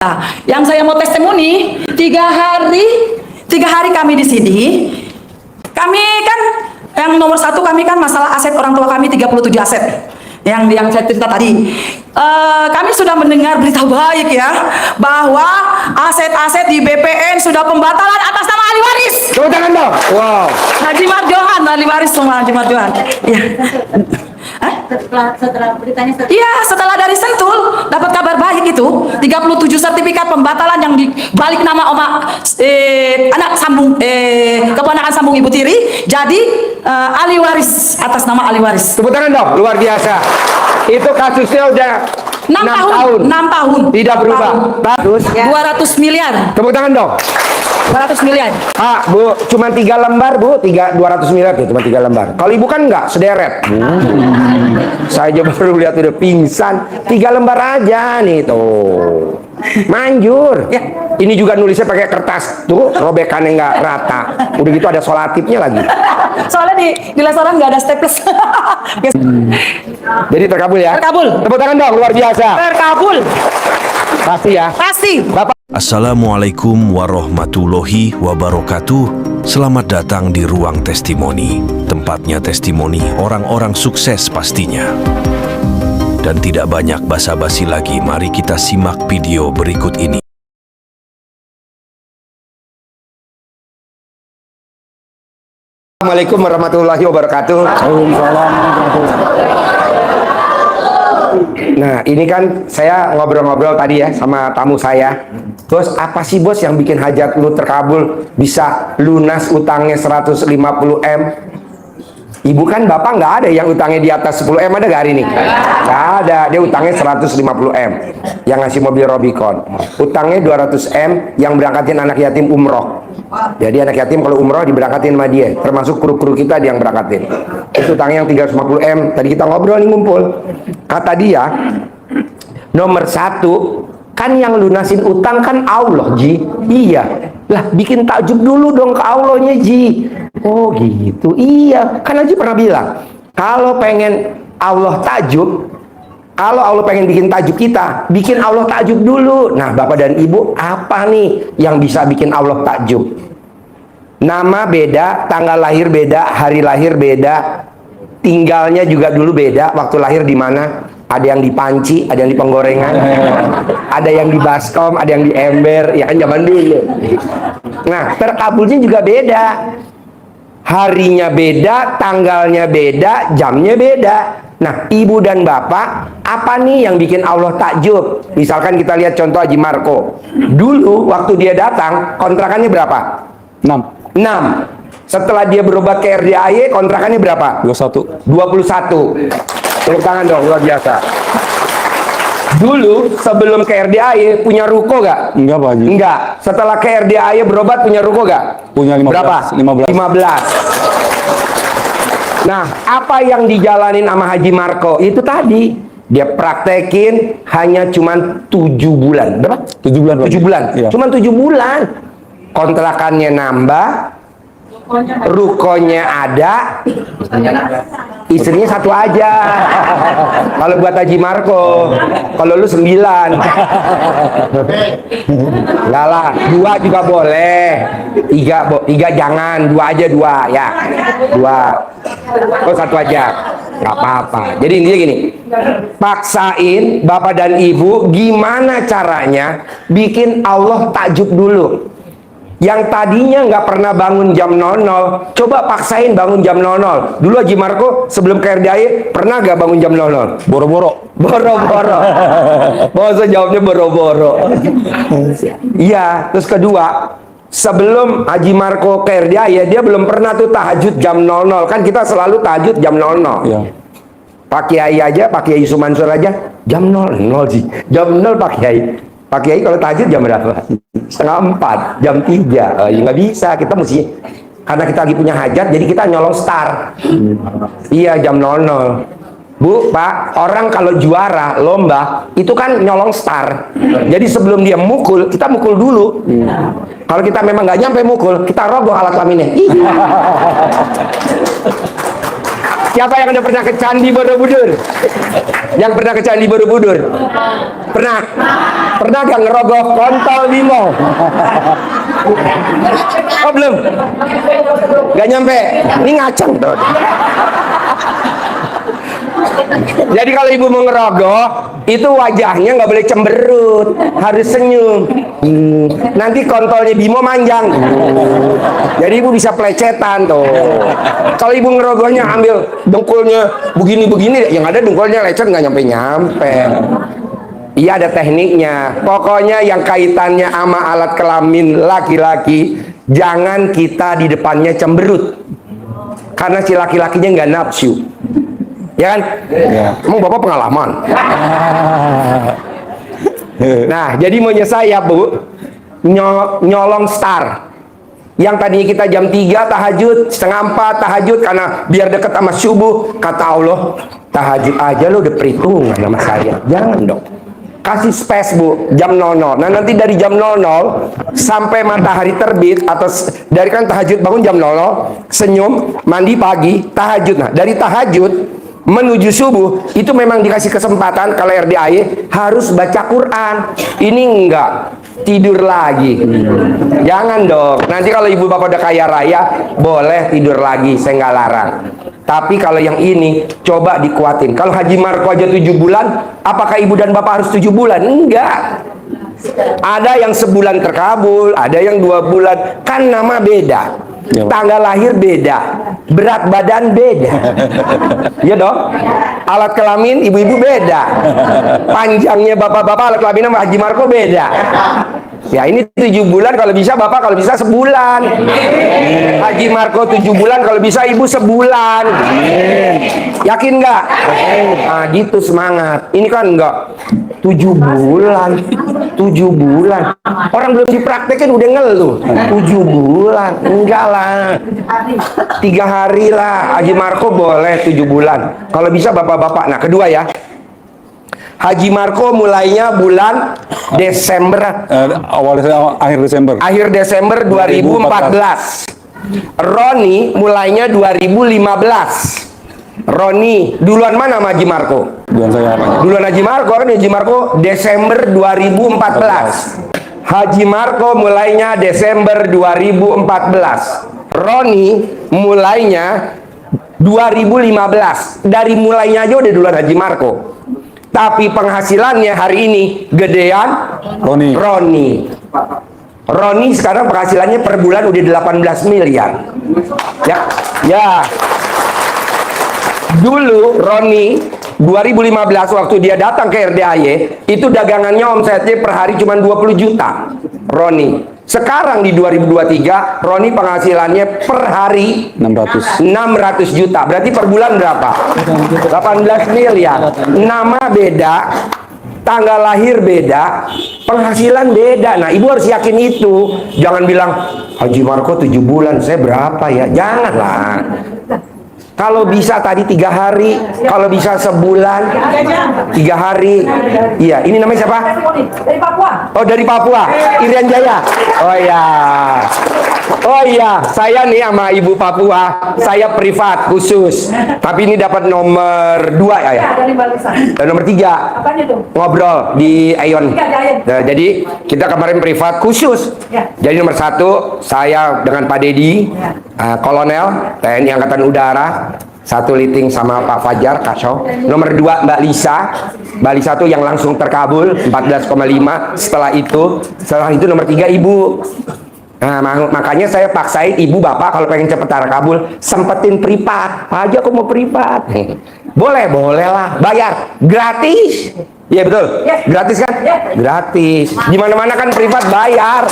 Nah, yang saya mau testimoni, tiga hari kami di sini. Kami kan yang nomor satu, kami kan masalah aset orang tua kami 37 aset. Yang saya cerita tadi, kami sudah mendengar berita baik ya, bahwa aset-aset di BPN sudah pembatalan atas nama ahli waris. Tepuk tangan dong. Wow. Haji Marjohan, ahli waris semua Haji Marjohan. Ya. Setelah beritanya Iya, setelah dari Sentul dapat kabar baik itu 37 sertifikat pembatalan yang dibalik nama anak sambung keponakan sambung Ibu Tiri jadi ahli waris atas nama ahli waris. Tepuk tangan dong. Luar biasa. Itu kasusnya udah 6 tahun. Tidak berubah. Bagus. 200 miliar. Tepuk tangan dong. 200 miliar. Pak, Bu, cuma 3 lembar, Bu. 200 miliar tuh, cuma 3 lembar. Kalau Ibu kan enggak, sederet. Saya aja baru lihat udah pingsan. 3 lembar aja nih tuh. Manjur. Ya. Ini juga nulisnya pakai kertas tuh, robekannya nggak rata. Udah gitu ada solatipnya lagi. Soalnya di restoran nggak ada staples. Jadi terkabul ya? Terkabul. Tepuk tangan dong, luar biasa. Terkabul. Pasti ya? Pasti. Bapak. Assalamualaikum warahmatullahi wabarakatuh. Selamat datang di Ruang Testimoni. Tempatnya testimoni orang-orang sukses pastinya. Dan tidak banyak basa-basi lagi, mari kita simak video berikut ini. Assalamualaikum warahmatullahi wabarakatuh. Nah, ini kan saya ngobrol-ngobrol tadi ya sama tamu saya. Bos, apa sih bos yang bikin hajat lu terkabul bisa lunas utangnya 150 M? Ibu kan bapak nggak ada yang utangnya di atas 10 M, ada nggak hari ini? Nggak ada, dia utangnya 150 M yang ngasih mobil Robicon. Utangnya 200 M yang berangkatin anak yatim umroh. Jadi anak yatim kalau umroh diberangkatin sama dia, termasuk kru-kru kita yang berangkatin. Itu utangnya yang 350 M, tadi kita ngobrol nih ngumpul. Kata dia, nomor 1, kan yang lunasin utang kan Allah, Ji. Iya. Lah, bikin takjub dulu dong ke Allahnya, Ji. Oh gitu. Iya, kan Haji pernah bilang, kalau pengen Allah takjub, kalau Allah pengen bikin takjub kita, bikin Allah takjub dulu. Nah, Bapak dan Ibu, apa nih yang bisa bikin Allah takjub? Nama beda, tanggal lahir beda, hari lahir beda, tinggalnya juga dulu beda, waktu lahir di mana? Ada yang di panci, ada yang di penggorengan, ada yang di baskom, ada yang di ember, ya kan zaman dulu. Nah, terkabulnya juga beda. Harinya beda, tanggalnya beda, jamnya beda. Nah, ibu dan bapak, apa nih yang bikin Allah takjub? Misalkan kita lihat contoh Haji Marco. Dulu waktu dia datang, kontrakannya berapa? 6. Setelah dia berobat ke RDAY, kontrakannya berapa? 21. Tepuk tangan dong, luar biasa. Dulu sebelum ke RDAY punya ruko gak? Enggak, Pak Haji. Enggak. Setelah ke RDAY berobat punya ruko gak? Punya 15. Berapa? 15. Nah, apa yang dijalanin sama Haji Marco itu tadi? Dia praktekin hanya cuman 7 bulan. Berapa? 7 bulan, Pak. 7 bulan. Iya. Cuman 7 bulan. Kontrakannya nambah, rukonya ada, istrinya 1 aja. Kalau buat Haji Marco, kalau lu 9. Enggak lah, 2 juga boleh. 3 jangan, 2 aja 2 ya. 2. Oh 1 aja. Gak apa-apa. Jadi intinya gini, paksain bapak dan ibu gimana caranya bikin Allah takjub dulu. Yang tadinya nggak pernah bangun jam 00, coba paksain bangun jam 00. Dulu Haji Marco sebelum ke RDAY pernah nggak bangun jam 00? Boro-boro. Boro-boro. Bahasa jawabnya boro-boro. Iya, terus kedua, sebelum Haji Marco ke RDAY dia belum pernah tuh tahajud jam 00. Kan kita selalu tahajud jam 00. Iya. Pak Kiai aja, Pak Kiai Sumansur aja jam 00 sih. Jam 0 Pak Kiai. Pak Kiai kalau tahajud jam berapa? 3:30, jam 3. Ya nggak bisa, kita mesti, karena kita lagi punya hajat, jadi kita nyolong star. Iya, jam 00. Bu, Pak, orang kalau juara lomba itu kan nyolong star. Jadi sebelum dia mukul, kita mukul dulu. Kalau kita memang nggak nyampe mukul, kita rogoh alat kelaminnya. Siapa yang udah pernah ke Candi Borobudur? Yang pernah ke Candi Borobudur? Pernah? Pernah gak ngerogoh kontol Bimo? Oh belum? Gak nyampe? Ini ngacang tuh. Jadi kalau ibu mau ngerogoh, itu wajahnya nggak boleh cemberut, harus senyum. Nanti kontolnya Bimo manjang. Jadi ibu bisa pelecetan tuh. Kalau ibu ngerogohnya ambil dengkulnya begini-begini, yang ada dengkulnya lecet nggak nyampe-nyampe. Iya ada tekniknya. Pokoknya yang kaitannya sama alat kelamin laki-laki, jangan kita di depannya cemberut. Karena si laki-lakinya nggak nafsu. Ya kan? Ya. Emang bapak pengalaman. Nah, jadi maunya saya Bu, nyolong star. Yang tadinya kita jam 3 tahajud, setengah 4 tahajud karena biar deket sama subuh. Kata Allah, tahajud aja lo udah perhitungan sama saya. Jangan dong. Kasih space Bu, jam 00. Nah nanti dari jam 00 sampai matahari terbit, atau dari kan tahajud bangun jam 00, senyum, mandi pagi, tahajud. Nah dari tahajud menuju subuh itu memang dikasih kesempatan kalau RDAY harus baca Quran. Ini enggak, tidur lagi. Jangan dong. Nanti kalau ibu bapak udah kaya raya boleh tidur lagi, saya nggak larang. Tapi kalau yang ini coba dikuatin. Kalau Haji Marko aja 7 bulan, apakah ibu dan bapak harus 7 bulan? Enggak. Ada yang sebulan terkabul, ada yang 2 bulan. Kan nama beda, tanggal lahir beda, berat badan beda. Ya dong. Alat kelamin ibu-ibu beda, panjangnya bapak-bapak alat kelamin sama Haji Marko beda. Ya ini 7 bulan kalau bisa bapak, kalau bisa sebulan. Haji Marko 7 bulan, kalau bisa ibu sebulan. Yakin nggak? Nah gitu semangat. Ini kan enggak 7 bulan, 7 bulan. Orang belum dipraktekin udah ngeluh. 7 bulan, enggak lah. 3 hari lah. Haji Marko boleh 7 bulan. Kalau bisa bapak-bapak. Nah kedua ya, Haji Marko mulainya bulan Desember. Akhir Desember. Akhir Desember 2014. Roni mulainya 2015. Roni duluan mana sama Haji Marko? Duluan saya. Duluan Haji Marko kan. Haji Marko Desember 2014. Haji Marko mulainya Desember 2014. Roni mulainya 2015. Dari mulainya aja udah duluan Haji Marko. Tapi penghasilannya hari ini gedean Roni. Roni sekarang penghasilannya per bulan udah 18 miliar. Ya. Dulu Roni 2015 waktu dia datang ke RDAY itu dagangannya omsetnya per hari cuma 20 juta. Roni. Sekarang di 2023 Roni penghasilannya per hari 600 juta. Berarti per bulan berapa? 18 miliar. Nama beda, tanggal lahir beda, penghasilan beda. Nah ibu harus yakin itu. Jangan bilang Haji Marko 7 bulan, saya berapa ya? Janganlah. Kalau bisa tadi 3 hari, kalau bisa sebulan, 3 hari. Iya, ini namanya siapa? Dari Papua. Oh dari Papua, Irian Jaya. Oh iya, saya nih sama ibu Papua, saya privat khusus. Tapi ini dapat nomor 2 ya? Dari Balisan. Dan nomor 3 Apanya tuh? ngobrol di Aeon. Iya. Jadi kita kemarin privat khusus. Ya. Jadi nomor 1 saya dengan Pak Dedi, Kolonel TNI Angkatan Udara, 1 liting sama Pak Fajar Kasau. Nomor 2 Mbak Lisa. Mbak Lisa tuh yang langsung terkabul 14,5. Setelah itu nomor 3 ibu. Nah makanya saya paksain ibu bapak kalau pengen cepet terkabul sempetin privat. Pak Haji aku mau privat. Boleh lah, bayar gratis. Iya betul, gratis kan? Gratis. Di mana-mana kan privat bayar.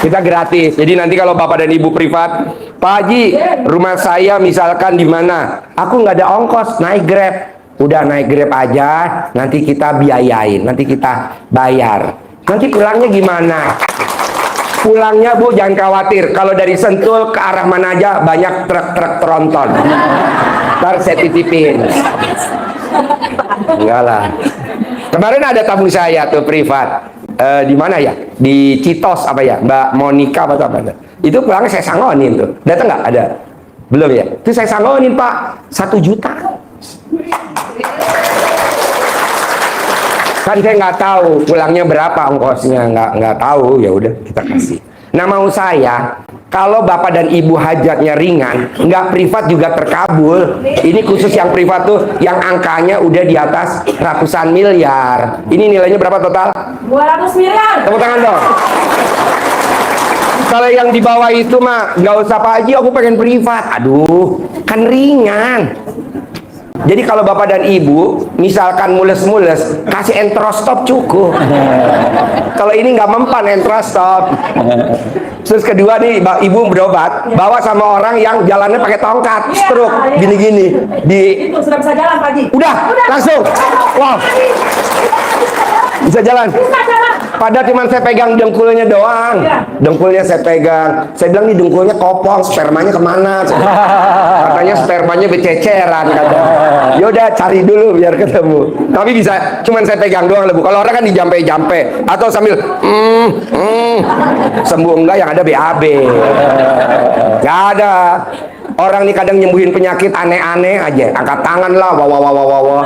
Kita gratis. Jadi nanti kalau bapak dan ibu privat, Pak Haji, rumah saya misalkan di mana? Aku nggak ada ongkos, naik Grab. Udah naik Grab aja, nanti kita biayain, nanti kita bayar. Nanti pulangnya gimana? Pulangnya Bu jangan khawatir. Kalau dari Sentul ke arah mana aja banyak truk-truk tronton. Ntar saya titipin. Enggak lah. Kemarin ada tamu saya tuh privat. Di mana ya? Di Citos apa ya? Mbak Monica apa? Itu pulangnya saya sangonin tuh. Datang nggak? Ada. Belum ya? Itu saya sanggunin Pak, 1 juta. Kan saya nggak tahu pulangnya berapa ongkosnya, nggak tahu, ya udah kita kasih. Nah mau saya, kalau bapak dan ibu hajatnya ringan, nggak privat juga terkabul. Ini khusus yang privat tuh, yang angkanya udah di atas ratusan miliar. Ini nilainya berapa total? 200 miliar. Tepuk tangan dong. Kalau yang di bawah itu mah nggak usah Pak Haji, aku pengen privat. Aduh, kan ringan. Jadi kalau bapak dan ibu misalkan mules-mules, kasih entrostop cukup. Kalau ini nggak mempan entrostop. Terus kedua nih, ibu berobat, bawa sama orang yang jalannya pakai tongkat, stroke, gini-gini. Itu sudah bisa jalan Pak Haji. Udah, langsung. Wow. Bisa jalan. Bisa jalan. Padahal cuma saya pegang dengkulnya doang. Dengkulnya saya pegang. Saya bilang nih dengkulnya kopong, spermanya kemana? Katanya spermanya bececeran katanya. Yaudah cari dulu biar ketemu. Tapi bisa, cuman saya pegang doang Bu. Kalau orang kan dijampe-jampe atau sambil sembuh enggak, yang ada BAB. Gak ada. Orang nih kadang nyembuhin penyakit aneh-aneh aja, angkat tangan lah, wah.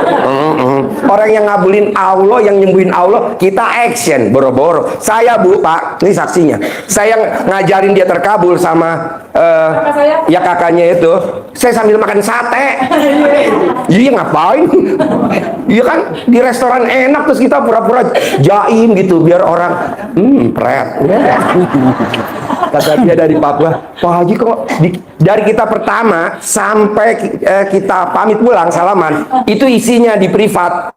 Orang yang ngabulin Allah, yang nyembuhin Allah, kita action, boro-boro. Saya Bu, Pak, ini saksinya. Saya ngajarin dia terkabul sama ya kakaknya itu. Saya sambil makan sate. Iya ngapain? Iya kan di restoran enak terus kita pura-pura jaim gitu biar orang pret. Kata dia dari Papua, Pak Haji kok dari kita pertama sampai kita pamit pulang salaman, itu isinya di privat,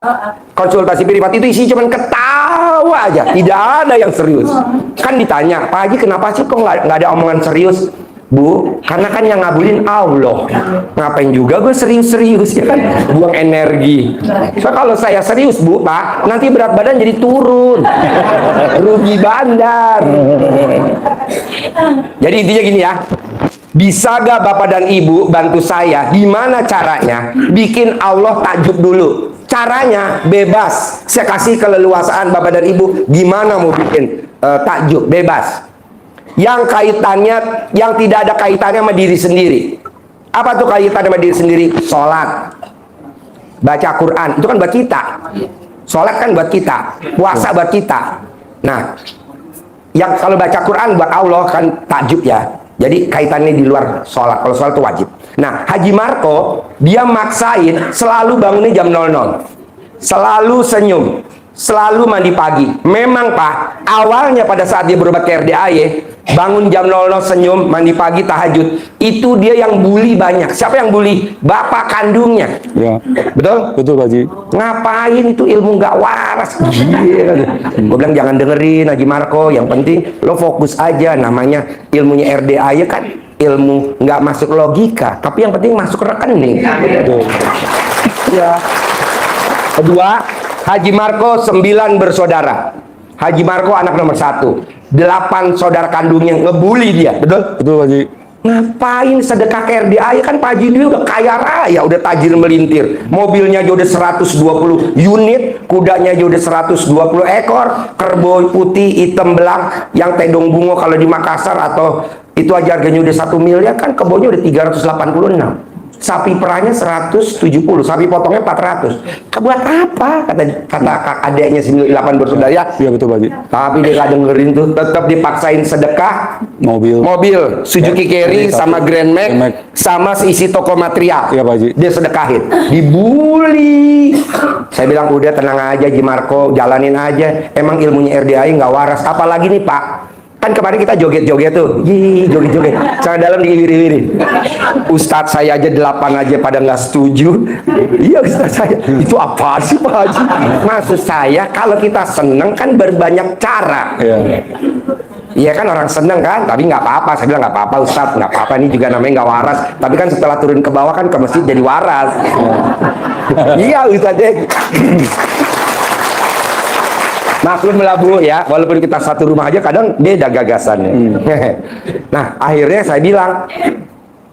konsultasi privat itu isi cuman ketawa aja, tidak ada yang serius. Kan ditanya, Pak Haji kenapa sih kok nggak ada omongan serius? Bu, karena kan yang ngabulin Allah. Ngapain juga gue serius-serius ya kan? Buang energi. So kalau saya serius Bu, Pak, nanti berat badan jadi turun. Rugi bandar. Jadi intinya gini ya. Bisa gak Bapak dan Ibu bantu saya? Gimana caranya? Bikin Allah takjub dulu. Caranya bebas. Saya kasih keleluasaan Bapak dan Ibu. Gimana mau bikin takjub? Bebas. Yang kaitannya, yang tidak ada kaitannya sama diri sendiri. Apa tuh kaitannya sama diri sendiri? Sholat, baca Quran, itu kan buat kita. Sholat kan buat kita, puasa buat kita. Nah, yang kalau baca Quran buat Allah kan takjub ya. Jadi kaitannya di luar sholat. Kalau sholat itu wajib. Nah, Haji Marco dia maksain selalu bangunnya jam 00, selalu senyum, selalu mandi pagi. Memang Pak, awalnya pada saat dia berobat ke RDAY, bangun jam 00 senyum, mandi pagi, tahajud, itu dia yang bully banyak. Siapa yang bully? Bapak kandungnya. Ya. Betul? Betul Pak Haji. Ngapain itu ilmu nggak waras? Gue bilang jangan dengerin Haji Marco, yang penting lo fokus aja. Namanya ilmunya RDAY kan ilmu nggak masuk logika, tapi yang penting masuk rekening. Betul. Ya. Kedua, Haji Marco 9 bersaudara. Haji Marco anak nomor 1. 8 saudara kandungnya ngebully dia, betul? Betul Pak Haji. Ngapain sedekah ke RDAY? Kan Pak Haji dia udah kaya raya, udah tajir melintir. Mobilnya aja udah 120 unit, kudanya aja udah 120 ekor, kerbau putih, hitam belang, yang tedong bungo kalau di Makassar atau itu aja harganya udah 1 miliar, kan kebaunya udah 386. Sapi perahnya 170, sapi potongnya 400. Buat apa? Kata kak adeknya 8 bersaudara ya. Iya betul Pak Haji. Tapi dia gak dengerin tuh, tetap dipaksain sedekah mobil Suzuki Carry sama Grand Max sama seisi toko material. Iya Pak Haji. Dia sedekahin, dibully. Saya bilang udah tenang aja Haji Marco, jalanin aja. Emang ilmunya RDAY nggak waras. Apalagi nih Pak, kan kemarin kita joget-joget tuh, joget-joget, cara dalam diiwiri-wiri. Ustadz saya aja 8 aja pada nggak setuju. Iya Ustadz saya, itu apa sih Pak Haji? Maksud saya kalau kita seneng kan berbanyak cara. Iya. Iya kan orang seneng kan, tapi nggak apa-apa. Saya bilang nggak apa-apa Ustadz, nggak apa-apa, ini juga namanya nggak waras. Tapi kan setelah turun ke bawah kan ke masjid jadi waras. Iya Ustadz. Maklum lah Bu ya, walaupun kita satu rumah aja kadang beda gagasannya. Nah akhirnya saya bilang,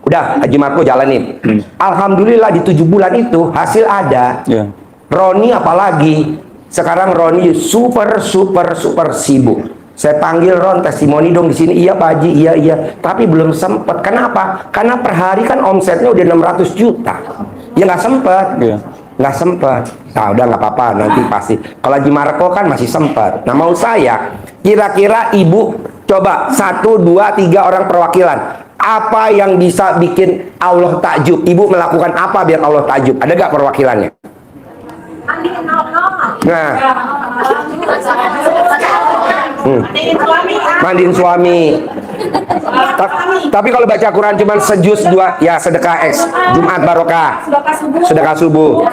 udah Haji Marco jalanin. Alhamdulillah di 7 bulan itu hasil ada. Roni apalagi, sekarang Roni super sibuk. Saya panggil, Ron, testimoni dong di sini. Iya Pak Haji, iya. Tapi belum sempet. Kenapa? Karena per hari kan omsetnya udah 600 juta. Ya nggak sempet. Iya. Nggak sempet. Nah udah nggak apa-apa, nanti pasti. Kalau Haji Marco kan masih sempet. Nah mau saya, kira-kira ibu coba 1, 2, 3 orang perwakilan. Apa yang bisa bikin Allah takjub? Ibu melakukan apa biar Allah takjub? Ada nggak perwakilannya? Nah, mandiin suami. Tapi kalau baca Quran cuma sejuz 2, ya sedekah X. Jumat barokah. Sedekah subuh.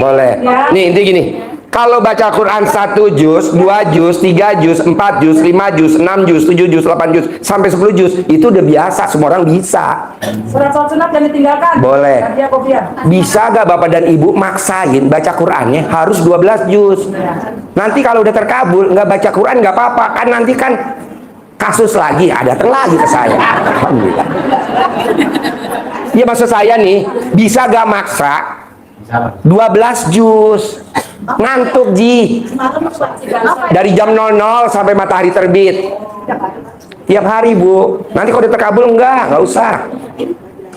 Boleh. Nih inti gini. Kalau baca Quran 1 juz, 2 juz, 3 juz, 4 juz, 5 juz, 6 juz, 7 juz, 8 juz, sampai 10 juz, itu udah biasa, semua orang bisa. Surat sunat jangan ditinggalkan. Boleh. Bisa gak Bapak dan Ibu maksain baca Qurannya harus 12 juz? Nanti kalau udah terkabul, nggak baca Quran nggak apa-apa, kan nanti kan kasus lagi, datang lagi ke saya. Alhamdulillah. Ya maksud saya nih, bisa gak maksa 12 juz? Ngantuk Ji. Dari jam 00 sampai matahari terbit. Tiap hari Bu. Nanti kalau udah terkabul nggak usah.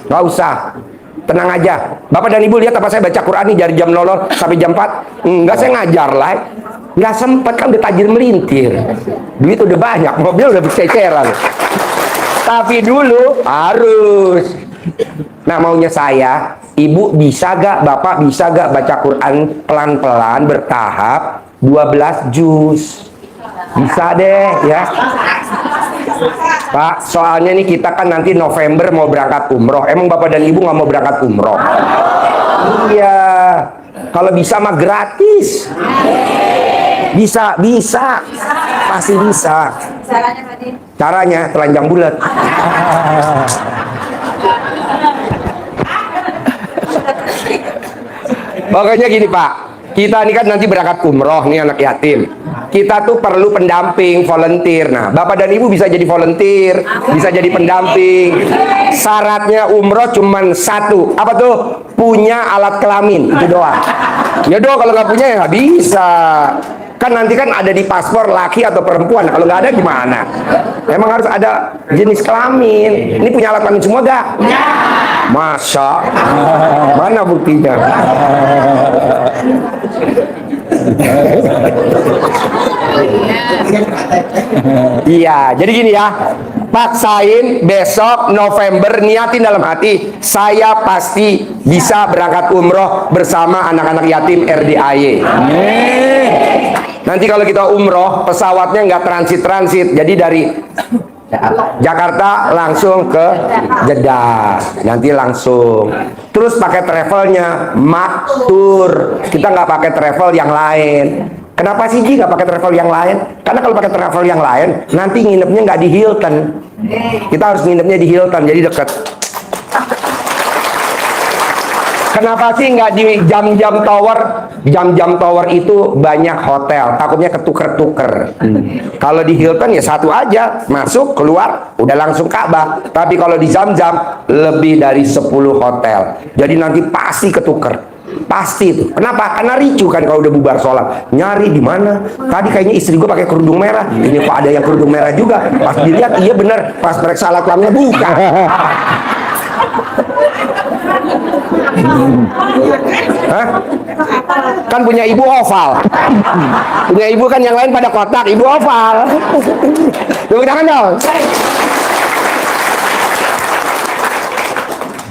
Nggak usah. Tenang aja. Bapak dan Ibu lihat apa saya baca Quran nih dari jam 00 sampai jam 4? Enggak, saya ngajar lah. Nggak sempat, kan udah tajir melintir. Duit udah banyak, mobil udah berceceran. Tapi dulu harus. Nah maunya saya, Ibu bisa gak, Bapak bisa gak baca Quran pelan-pelan bertahap 12 juz? Bisa deh ya Pak, soalnya nih kita kan nanti November mau berangkat umroh. Emang Bapak dan Ibu nggak mau berangkat umroh? Iya, kalau bisa mah gratis. Bisa, pasti bisa. Caranya telanjang bulat. Pokoknya gini Pak, kita ini kan nanti berangkat umroh nih anak yatim. Kita tuh perlu pendamping, volunteer. Nah, Bapak dan Ibu bisa jadi volunteer, bisa jadi pendamping. Syaratnya umroh cuman 1, apa tuh? Punya alat kelamin, itu doang. Ya doang, kalau nggak punya ya nggak bisa. Kan nanti kan ada di paspor laki atau perempuan. Kalau nggak ada gimana? Emang harus ada jenis kelamin. Ini punya alat kelamin semua gak? Masa? Mana buktinya? Iya, jadi gini ya. Paksain besok November, niatin dalam hati, saya pasti bisa berangkat umroh bersama anak-anak yatim RDAY. Nanti kalau kita umroh, pesawatnya nggak transit, jadi dari Jakarta langsung ke Jeddah, nanti langsung. Terus pakai travelnya Maktur, kita nggak pakai travel yang lain. Kenapa sih Ji nggak pakai travel yang lain? Karena kalau pakai travel yang lain, nanti nginepnya nggak di Hilton. Kita harus nginepnya di Hilton, jadi deket. Kenapa sih nggak di jam-jam tower? Jam-jam tower itu banyak hotel, takutnya ketuker-tuker. Kalau di Hilton ya satu aja, masuk, keluar, udah langsung Ka'bah. Tapi kalau di Zam-Zam, lebih dari 10 hotel. Jadi nanti pasti ketuker. Pasti itu. Kenapa? Karena ricu kan kalau udah bubar sholat. Nyari di mana? Tadi kayaknya istri gue pakai kerudung merah. Ini kok ada yang kerudung merah juga. Pas dilihat, iya bener. Pas periksa alat kelaminnya buka. Hah? Kan punya ibu oval. Punya ibu kan yang lain pada kotak, ibu oval. Tepuk tangan dong.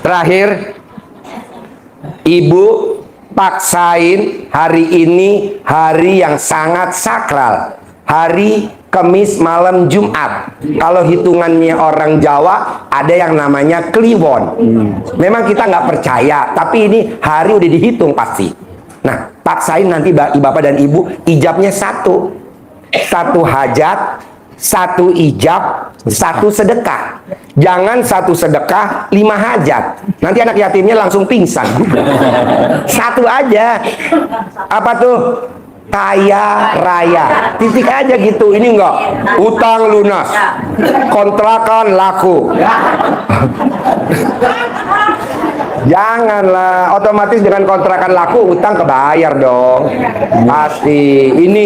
Terakhir, Ibu paksain hari ini hari yang sangat sakral, hari Kamis malam Jumat. Kalau hitungannya orang Jawa ada yang namanya Kliwon. Memang kita nggak percaya, tapi ini hari udah dihitung pasti. Nah, paksain nanti Bapak dan Ibu ijabnya satu hajat, 1 ijab, 1 sedekah. Jangan 1 sedekah 5 hajat. Nanti anak yatimnya langsung pingsan. 1 aja. Apa tuh? Kaya raya, titik aja gitu. Ini enggak utang lunas, kontrakan laku. Janganlah, otomatis dengan kontrakan laku utang kebayar dong. Pasti. Ini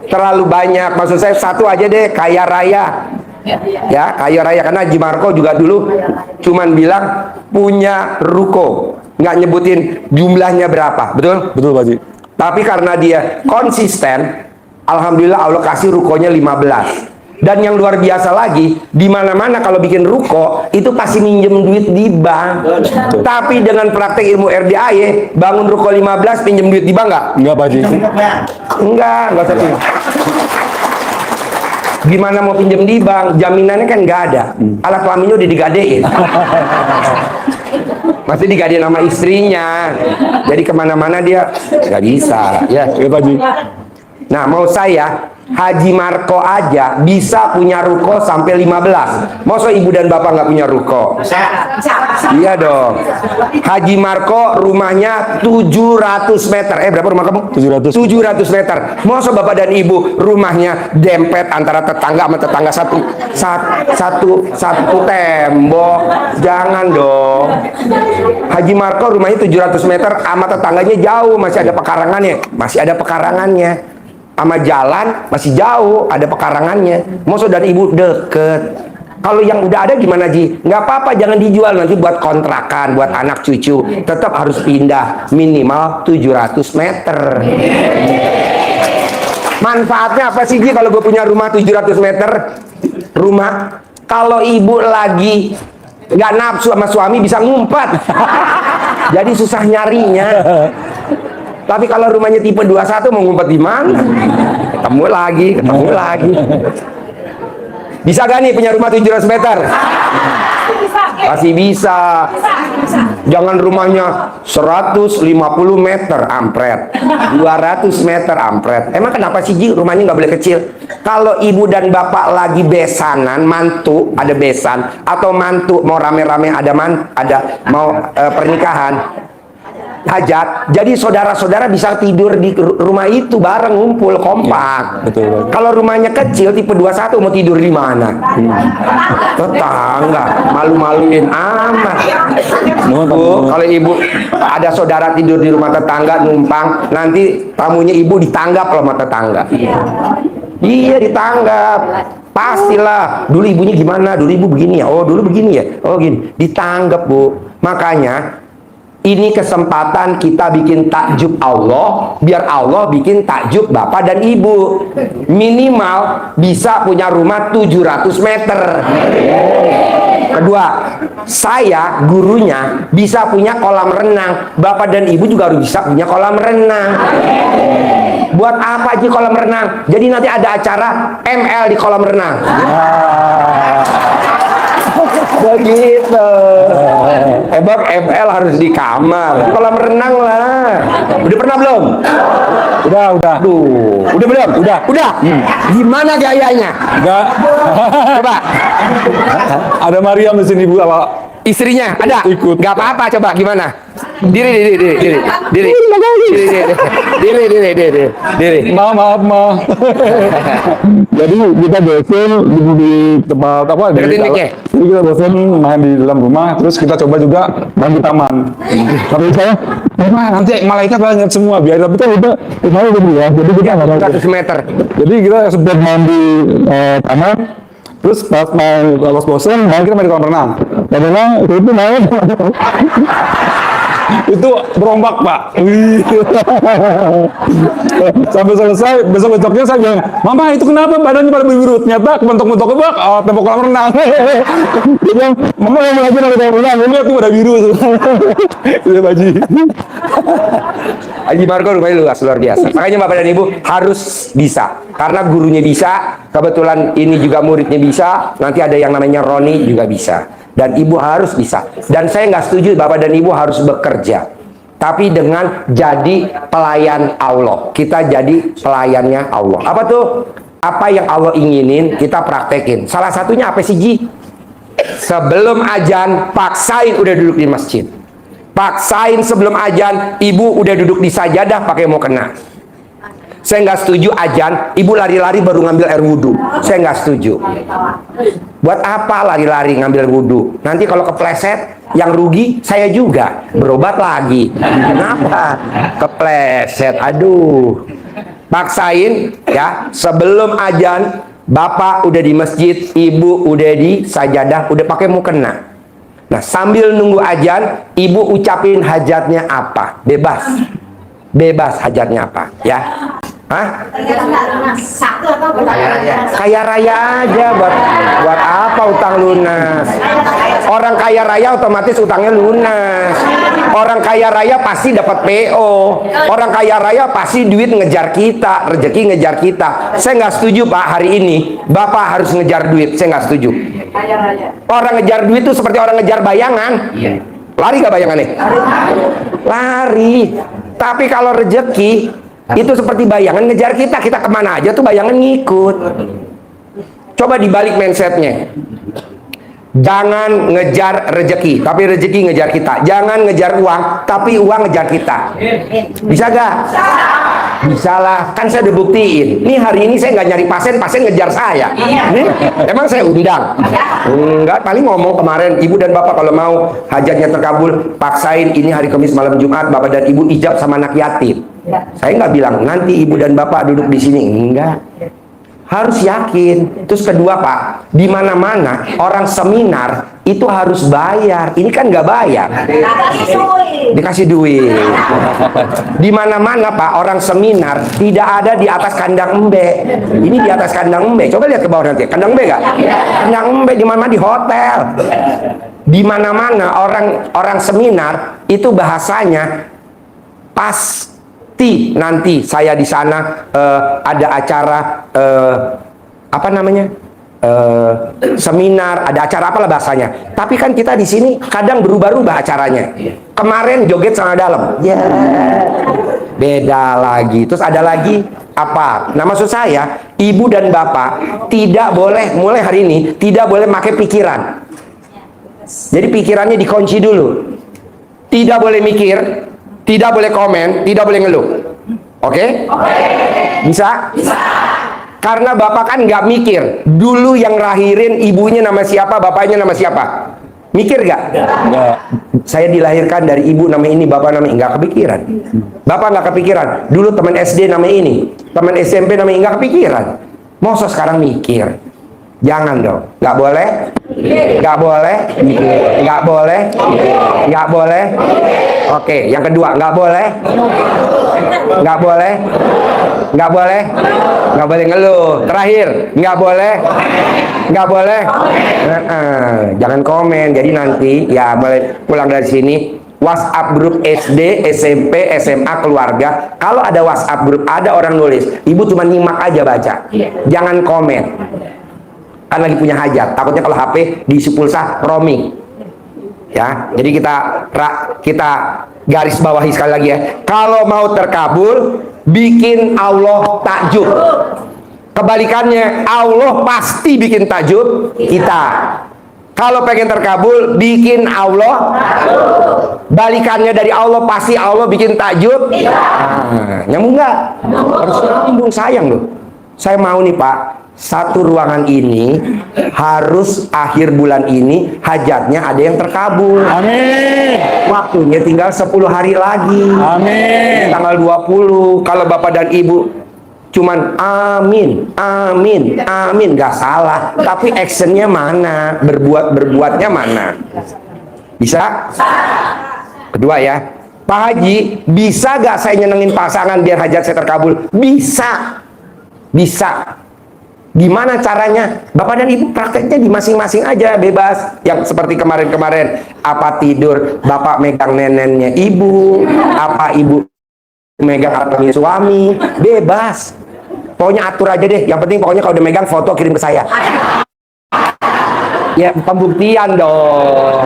terlalu banyak. Maksud saya satu aja deh, kaya raya. Ya, kaya raya, karena Haji Marko juga dulu cuman bilang punya ruko, nggak nyebutin jumlahnya berapa, betul? Betul Pak Haji. Tapi karena dia konsisten, alhamdulillah Allah kasih rukonya 15. Dan yang luar biasa lagi, di mana-mana kalau bikin ruko itu pasti minjem duit di bank. Tapi dengan praktek ilmu RDAY, bangun ruko 15 pinjem duit di bank nggak? Enggak Pak Haji. Enggak usah pinjem. Gimana mau pinjem di bank? Jaminannya kan nggak ada. Alat kelaminnya udah digadein. Masih digadein sama istrinya. Jadi kemana-mana dia nggak bisa. Ya, Pak Haji. nah, mau saya, Haji Marko aja bisa punya ruko sampai 15. Masa ibu dan bapak nggak punya ruko? Iya dong. Haji Marko rumahnya 700 meter. Berapa rumah kamu? 700. 700 meter. Masa bapak dan ibu rumahnya dempet antara tetangga sama tetangga satu tembok? Jangan dong. Haji Marko rumahnya 700 meter, sama tetangganya jauh, masih ada pekarangannya. Masih ada pekarangannya. Sama jalan masih jauh, ada pekarangannya. Maksud dan ibu deket. Kalau yang udah ada gimana Ji? Nggak apa-apa, jangan dijual, nanti buat kontrakan, buat anak cucu. Tetap harus pindah minimal 700 meter. Manfaatnya apa sih Ji kalau gue punya rumah 700 meter? Rumah, kalau ibu lagi nggak nafsu sama suami bisa ngumpat. Jadi susah nyarinya. Tapi kalau rumahnya tipe 21 mau ngumpet di mana? Ketemu lagi. Bisa gak nih punya rumah 700 meter? Masih bisa. Jangan rumahnya 150 meter ampret, 200 meter ampret. Emang kenapa sih Ji rumahnya nggak boleh kecil? Kalau ibu dan bapak lagi besanan, mantu ada besan, atau mantu mau rame-rame ada mau pernikahan, hajat, jadi saudara-saudara bisa tidur di rumah itu bareng, ngumpul kompak. Betul. Kalau rumahnya kecil tipe 21 mau tidur di mana? Tetangga, malu-maluin amat. Bu, kalau ibu ada saudara tidur di rumah tetangga numpang, nanti tamunya ibu ditanggap loh sama tetangga. Iya, ditanggap. Pastilah. Dulu ibunya gimana? Dulu ibu begini ya. Oh, dulu begini ya. Oh, gini. Ditanggap, Bu. Makanya ini kesempatan kita bikin takjub Allah, biar Allah bikin takjub bapak dan ibu. Minimal bisa punya rumah 700 meter. Kedua, saya gurunya bisa punya kolam renang. Bapak dan ibu juga harus bisa punya kolam renang. Buat apa aja kolam renang? Jadi nanti ada acara ML di kolam renang. Begitu. Bang, ML harus di kamar. Kolam renang lah. Udah pernah belum? Udah. Udah belum? Udah. Gimana gayanya? Enggak. Coba. Ada Mariam di sini Bu, apa? Istrinya ada? Ikut. Gak apa-apa, coba gimana? Diri. Maaf. Jadi kita bosen di tempat apa? Deketin mic-nya. Jadi kita bosen main di dalam rumah, terus kita coba juga main di taman. Tapi saya, nanti malaikat banyak semua, biar tapi kan udah ya. Jadi kita nggak 100 meter. Jadi kita sempat main di taman. Terus pas main kalau bosen, kita main di kolam renang. Kolam renang itu main. Itu berombak Pak. Sampai selesai, besoknya saya bilang, Mama itu kenapa badannya pada biru? Ternyata kebentuk-bentuk Pak, tembok kolam renang. Dia bilang, Mama yang belajar dari kolam renang, lihat tuh pada biru. Itu Pak Haji. Haji Marko rumahnya luar biasa. Makanya Bapak dan Ibu harus bisa. Karena gurunya bisa, kebetulan ini juga muridnya bisa, nanti ada yang namanya Roni juga bisa. Dan ibu harus bisa. Dan saya nggak setuju bapak dan ibu harus bekerja, tapi dengan jadi pelayan Allah. Kita jadi pelayannya Allah. Apa tuh? Apa yang Allah inginin kita praktekin. Salah satunya apa sih Ji? Sebelum ajan paksain udah duduk di masjid. Paksain sebelum ajan ibu udah duduk di sajadah pakai mukena. Saya nggak setuju ajan, ibu lari-lari baru ngambil air wudhu. Saya nggak setuju. Buat apa lari-lari ngambil wudhu? Nanti kalau kepleset, yang rugi saya juga. Berobat lagi. Kenapa? Kepleset. Aduh. Paksain ya, sebelum ajan, bapak udah di masjid, ibu udah di sajadah, udah pakai mukena. Nah, sambil nunggu ajan, ibu ucapin hajatnya apa? Bebas. Bebas hajatnya apa, ya? Hah? Kaya raya aja, buat apa utang lunas? Orang kaya raya otomatis utangnya lunas. Orang kaya raya pasti dapat PO. Orang kaya raya pasti duit ngejar kita, rezeki ngejar kita. Saya nggak setuju Pak, hari ini Bapak harus ngejar duit. Saya nggak setuju. Orang ngejar duit itu seperti orang ngejar bayangan. Lari gak bayangannya? Lari. Tapi kalau rezeki itu seperti bayangan ngejar kita. Kita kemana aja tuh bayangan ngikut. Coba dibalik mindsetnya. Jangan ngejar rezeki, tapi rezeki ngejar kita. Jangan ngejar uang, tapi uang ngejar kita. Bisa gak? Bisa lah, kan saya udah buktiin. Nih hari ini saya nggak nyari pasien, pasien ngejar saya. Nih, emang saya undang? Enggak, paling ngomong kemarin, ibu dan bapak kalau mau hajatnya terkabul, paksain ini hari Kamis malam Jumat, bapak dan ibu ijab sama anak yatim. Saya nggak bilang nanti ibu dan bapak duduk di sini, enggak. Harus yakin. Terus kedua Pak, di mana-mana orang seminar itu harus bayar. Ini kan nggak bayar. Dikasih duit. Di mana-mana Pak, orang seminar tidak ada di atas kandang embe. Ini di atas kandang embe. Coba lihat ke bawah nanti. Kandang embe nggak? Kandang embe di mana? Di hotel. Di mana-mana orang seminar itu bahasanya pas. Nanti saya di sana ada acara apa namanya seminar, ada acara apalah bahasanya. Tapi kan kita di sini kadang berubah-ubah acaranya. Kemarin joget sana dalam, ya beda lagi. Terus ada lagi apa? Nah maksud saya, ibu dan bapak tidak boleh mulai hari ini tidak boleh pakai pikiran. Jadi pikirannya dikunci dulu. Tidak boleh mikir. Tidak boleh komen, tidak boleh ngeluh. Oke? Bisa? Bisa. Karena bapak kan nggak mikir. Dulu yang lahirin ibunya nama siapa, bapaknya nama siapa? Mikir nggak? Nggak. Saya dilahirkan dari ibu nama ini, bapak nama ini. Nggak kepikiran. Bapak nggak kepikiran. Dulu teman SD nama ini, teman SMP nama ini, nggak kepikiran. Masa sekarang mikir? Jangan dong. Nggak boleh. Nggak boleh. Nggak boleh. Nggak boleh. Oke, yang kedua, nggak boleh. Nggak boleh. Nggak boleh. Nggak boleh ngeluh. Terakhir, nggak boleh. Nggak boleh. Jangan komen. Jadi nanti, ya boleh pulang dari sini. WhatsApp grup SD, SMP, SMA, keluarga. Kalau ada WhatsApp grup, ada orang nulis. Ibu cuma nyimak aja baca. Jangan komen. Kan lagi punya hajat. Takutnya kalau HP diisi pulsa, roaming. Ya, jadi kita garis bawahi sekali lagi ya. Kalau mau terkabul, bikin Allah takjub. Kebalikannya, Allah pasti bikin takjub kita. Kalau pengen terkabul, bikin Allah. Balikannya dari Allah, pasti Allah bikin takjub. Nah, nyambung nggak? Harus nyambung, sayang loh. Saya mau nih Pak. Satu ruangan ini harus akhir bulan ini hajatnya ada yang terkabul. Amin. Waktunya tinggal 10 hari lagi. Amin. Tanggal 20. Kalau bapak dan ibu cuman amin, amin, amin, nggak salah. Tapi actionnya mana? Berbuatnya mana? Bisa? Kedua ya, Pak Haji, bisa gak saya nyenengin pasangan biar hajat saya terkabul? Bisa. Bisa. Gimana caranya? Bapak dan ibu prakteknya di masing-masing aja, bebas. Yang seperti kemarin-kemarin, apa tidur bapak megang neneknya ibu, apa ibu megang apanya suami, bebas. Pokoknya atur aja deh. Yang penting pokoknya kalau udah megang foto kirim ke saya. Ya pembuktian dong.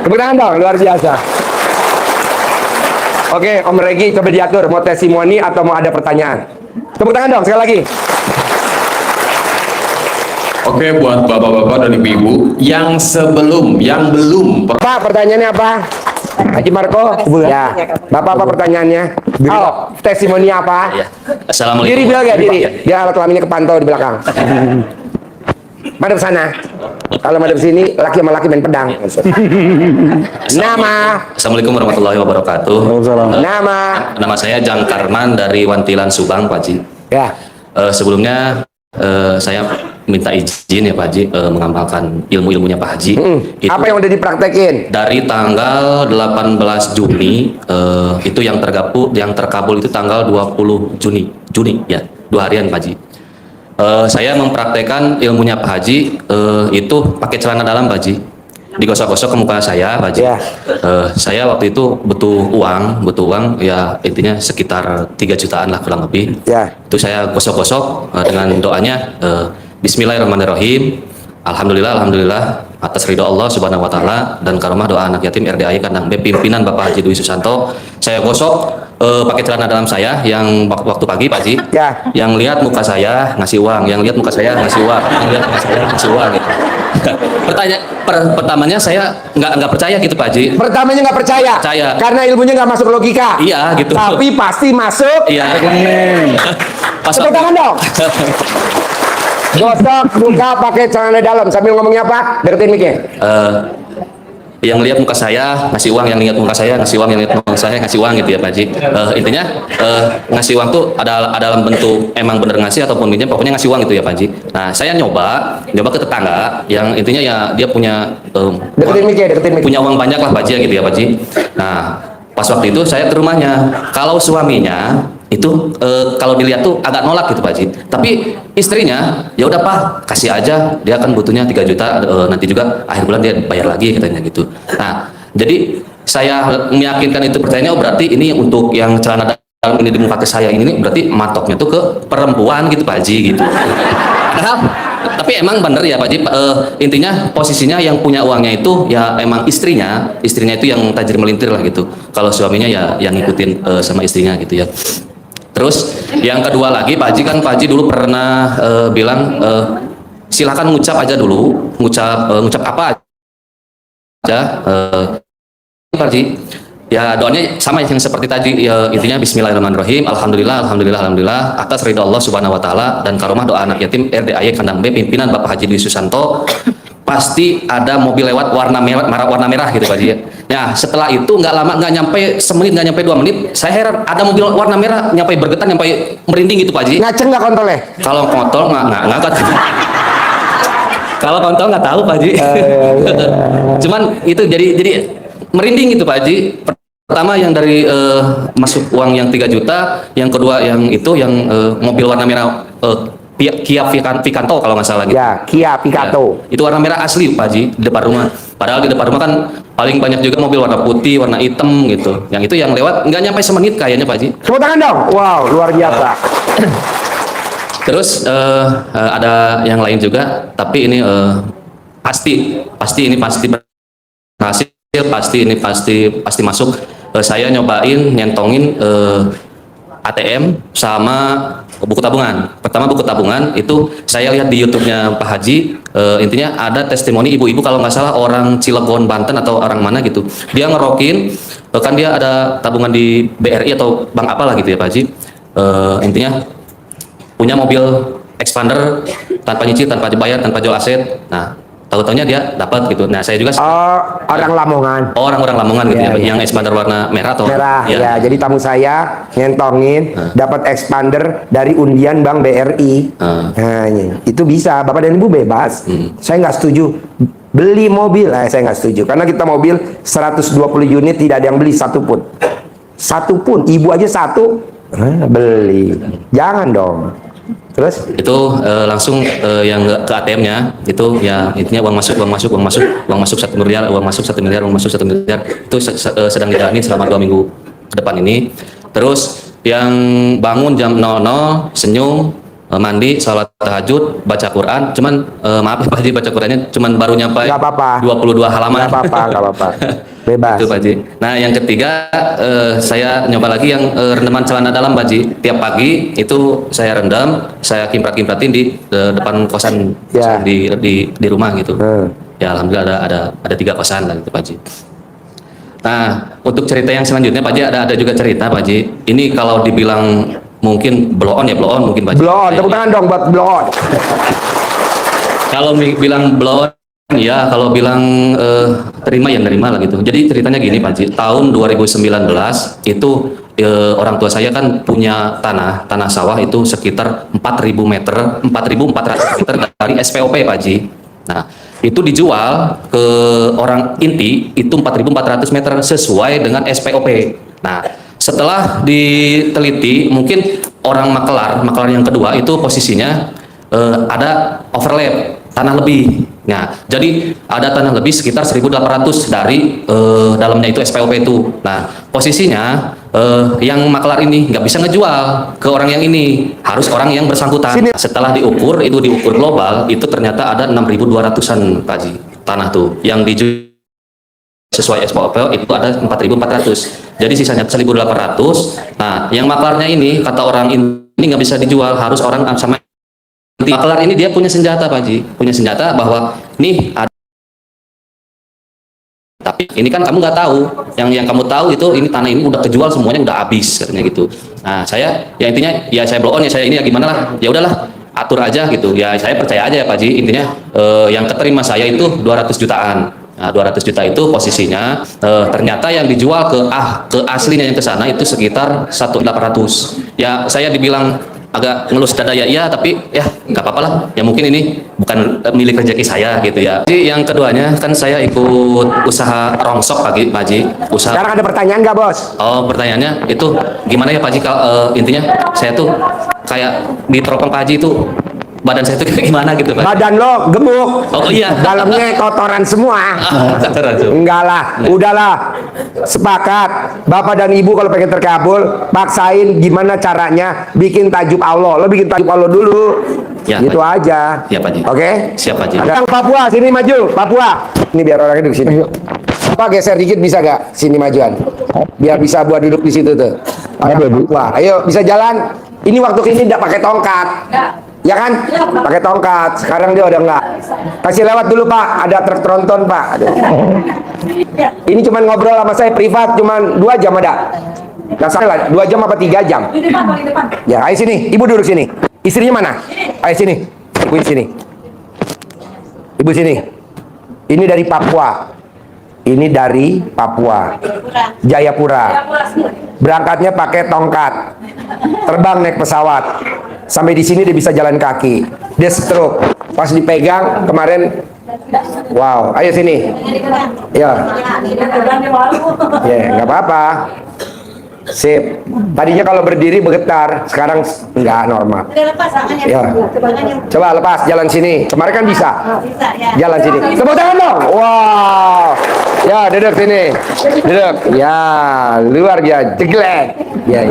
Tepuk tangan dong, luar biasa. Oke, Om Regi coba diatur, mau testimoni atau mau ada pertanyaan? Tepuk tangan dong, sekali lagi. Oke, buat bapak-bapak dan ibu-ibu yang belum Pak, pertanyaannya apa? Haji Marco, ya. Bapak apa pertanyaannya? Oh, testimoni apa? Ya. Assalamualaikum. Diri bilang ya diri. Dia alat kelaminnya kepantau di belakang. Madep sana. Kalau madep sini, laki sama laki main pedang. Nama. Assalamualaikum warahmatullahi wabarakatuh. Nama. Nama saya Jang Karman dari Wantilan Subang, Pak Haji. Ya. Sebelumnya saya minta izin ya Pak Haji mengamalkan ilmu-ilmunya Pak Haji. Itu Apa yang udah dipraktekin? dari tanggal 18 Juni itu yang terkabul itu tanggal 20 Juni ya, 2 harian Pak Haji. Saya mempraktekkan ilmunya Pak Haji itu pakai celana dalam Pak Haji, digosok-gosok ke muka saya Pak Haji. Ya. Saya waktu itu butuh uang ya, intinya sekitar 3 jutaan lah kurang lebih. Ya. Itu saya gosok-gosok dengan doanya Bismillahirrahmanirrahim. Alhamdulillah atas ridho Allah Subhanahu wa taala dan karomah doa anak yatim RDAI Kandang B pimpinan Bapak Haji Dwi Susanto. Saya gosok pakai celana dalam saya yang waktu pagi Pak Haji. Ya. Yang lihat muka saya ngasih uang, yang lihat muka saya ngasih uang, yang lihat muka saya ngasih uang gitu. Pertamanya saya nggak percaya gitu Pak Haji. Pertamanya nggak percaya. Percaya. Karena ilmunya nggak masuk logika. Iya gitu. Tapi pasti masuk. Iya. Pas Tepuk tangan dong. Gosok muka pakai celana dalam sambil ngomongnya apa? Deketin mic-nya. Yang lihat muka saya ngasih uang, yang lihat muka saya ngasih uang, yang lihat muka saya ngasih uang gitu ya Pak Haji. Intinya ngasih uang tuh ada dalam bentuk emang bener ngasih ataupun minjem, pokoknya ngasih uang gitu ya Pak Haji. Nah saya nyoba ke tetangga yang intinya ya dia punya Deketin mic-nya, deketin mic. punya uang banyak lah Pak Haji gitu ya Pak Haji. Nah pas waktu itu saya ke rumahnya, kalau suaminya itu kalau dilihat tuh agak nolak gitu Pak Haji, tapi istrinya ya udah Pak kasih aja, dia kan butuhnya 3 juta nanti juga akhir bulan dia bayar lagi katanya gitu. Nah jadi saya meyakinkan itu percayanya, oh berarti ini untuk yang celana dalam ini di muka ke saya ini berarti matoknya tuh ke perempuan gitu Pak Haji gitu. Padahal tapi emang bener ya Pak Haji, intinya posisinya yang punya uangnya itu ya emang istrinya itu yang tajir melintir lah gitu, kalau suaminya ya yang ngikutin sama istrinya gitu ya. Terus yang kedua lagi Pak Haji, kan Pak Haji dulu pernah bilang silakan ngucap aja dulu, ngucap apa aja Pak Haji. Ya doanya sama yang seperti tadi ya, intinya Bismillahirrahmanirrahim, Alhamdulillah atas ridho Allah Subhanahu wa taala dan karomah doa anak yatim RDAI Kandang B pimpinan Bapak Haji Dwi Susanto. Pasti ada mobil lewat warna merah gitu Pak Haji. Ya setelah itu nggak lama, nggak nyampe semenit, nggak nyampe 2 menit, saya heran ada mobil warna merah nyampe bergetar, nyampe merinding gitu Pak Haji. Ngaceng nggak kontolnya? Kalau kontol nggak kalau kontol nggak tahu Pak Haji. Cuman itu jadi merinding gitu Pak Haji. Pertama yang dari masuk uang yang 3 juta, yang kedua yang itu yang mobil warna merah Kia Picanto kalau nggak salah gitu. Ya, Kia Picanto. Ya, itu warna merah asli Pak Haji di depan rumah. Padahal di depan rumah kan paling banyak juga mobil warna putih, warna hitam gitu. Yang itu yang lewat nggak nyampe semenit kayaknya Pak Haji. Tepuk tangan dong. Wow, luar biasa. Terus ada yang lain juga, tapi ini pasti berhasil, pasti masuk. Saya nyobain nyentongin ATM sama buku tabungan. Pertama buku tabungan itu saya lihat di YouTube-nya Pak Haji, intinya ada testimoni ibu-ibu kalau nggak salah orang Cilegon Banten atau orang mana gitu. Dia ngerokin, kan dia ada tabungan di BRI atau bank apalah gitu ya Pak Haji. Intinya punya mobil expander tanpa nyicil, tanpa dibayar, tanpa jual aset. Nah tahu-taunya dia dapat gitu. Nah saya juga Orang Lamongan. orang Lamongan gitu Ya, ya, ya. yang expander warna merah atau Merah, ya. Jadi tamu saya nyentongin dapat expander dari undian Bank BRI. Nah, itu bisa, Bapak dan Ibu bebas. Saya nggak setuju beli mobil. Saya nggak setuju karena kita mobil 120 unit tidak ada yang beli satu pun. Ibu aja satu beli. Jangan dong. Terus itu langsung yang ke ATM-nya itu ya intinya uang masuk 1 miliar, uang masuk 1 miliar itu sedang dijalani selama 2 minggu ke depan ini. Terus yang bangun jam 00 senyum, mandi, sholat tahajud, baca Quran, cuman maaf Pak Haji, baca Qurannya cuman baru nyampe Nggak apa-apa. 22 halaman. nggak apa-apa. Bebas. Itu Pak Haji. Nah yang ketiga saya nyoba lagi yang rendaman celana dalam Pak Haji. Tiap pagi itu saya rendam, saya kimprat-kimpratin di depan kosan, Ya. di rumah gitu. Ya alhamdulillah ada 3 kosan lah gitu Pak Haji. Nah, untuk cerita yang selanjutnya Pak Ji, ada juga cerita Pak Ji. Ini kalau dibilang mungkin blow on mungkin Pak Ji. Blow on, tepuk tangan dong buat blow on. Kalau bilang blow on, ya kalau bilang terima ya nerima lah gitu. Jadi ceritanya gini Pak Ji, tahun 2019 itu orang tua saya kan punya tanah sawah itu sekitar 4.000 meter, 4.400 meter dari SPOP Pak Ji. Nah, itu dijual ke orang inti itu 4.400 meter sesuai dengan SPOP. Nah, setelah diteliti mungkin orang makelar yang kedua itu posisinya ada overlap tanah lebih. Nah, jadi ada tanah lebih sekitar 1.800 dari dalamnya itu SPOP itu. Nah, posisinya yang makelar ini nggak bisa ngejual ke orang yang ini, harus orang yang bersangkutan. Setelah diukur global itu ternyata ada 6.200-an Pak Ji tanah tuh yang dijual sesuai SPOP itu ada 4.400. Jadi sisanya 1.800. Nah, yang maklarnya ini kata orang ini nggak bisa dijual, harus orang sama maklar ini dia punya senjata Pak Ji, punya senjata bahwa nih ada, tapi ini kan kamu nggak tahu, yang kamu tahu itu ini tanah ini udah kejual semuanya, udah habis katanya gitu. Nah, saya ya intinya ya saya blow on ya, saya ini ya gimana lah, ya udahlah atur aja gitu ya, saya percaya aja ya Pak Ji. Intinya yang keterima saya itu 200 jutaan. Nah, 200 juta itu posisinya ternyata yang dijual ke aslinya yang ke sana itu sekitar 1.800. Ya saya dibilang agak ngelus dada ya iya, tapi ya nggak apa-apa lah, ya mungkin ini bukan milik rezeki saya gitu ya. Jadi yang keduanya kan saya ikut usaha rongsok Pak Ji, usaha. Sekarang ada pertanyaan nggak bos? Oh, pertanyaannya itu gimana ya Pak Ji, intinya saya tuh kayak di teropong Pak Ji itu badan saya tuh kayak gimana gitu Pak. Badan lo gemuk. Oh iya. Dalamnya kotoran semua. Enggak lah, udahlah. Sepakat. Bapak dan Ibu kalau pengen terkabul, paksain gimana caranya bikin tajub Allah. Lo bikin tajub Allah dulu. Ya, gitu Pak. aja. Ya, Pak Ji. Oke? Siap Pak Ji. Ada yang Papua, sini maju. Papua. Ini biar orang duduk sini. Apa geser dikit bisa gak? Sini majuan. Biar bisa buat duduk di situ tuh. Papua. Ayo bisa jalan. Ini waktu ini tidak pakai tongkat. Ya kan? Pakai tongkat. Sekarang dia udah enggak. Kasih lewat dulu Pak. Ada truk tronton Pak. Ini cuman ngobrol sama saya privat. Cuman 2 jam ada. Nggak salah 2 jam apa 3 jam. Ya ayo sini. Ibu duduk sini. Istrinya mana? Ayo sini. Ibu sini. Ibu sini. Ini dari Papua. Ini dari Papua. Jayapura. Berangkatnya pakai tongkat. Terbang naik pesawat. Sampai di sini dia bisa jalan kaki. Dia stroke. Pas dipegang kemarin, wow. Ayo sini. Ya. Ya, nggak apa-apa. Sip. Tadinya kalau berdiri bergetar, sekarang nggak normal. Ya. Coba lepas, jalan sini. Kemarin kan bisa. Jalan sini. Tepuk tangan dong. Wow. Ya, duduk sini. Duduk. Ya, luar biasa. Jeglek. Ya.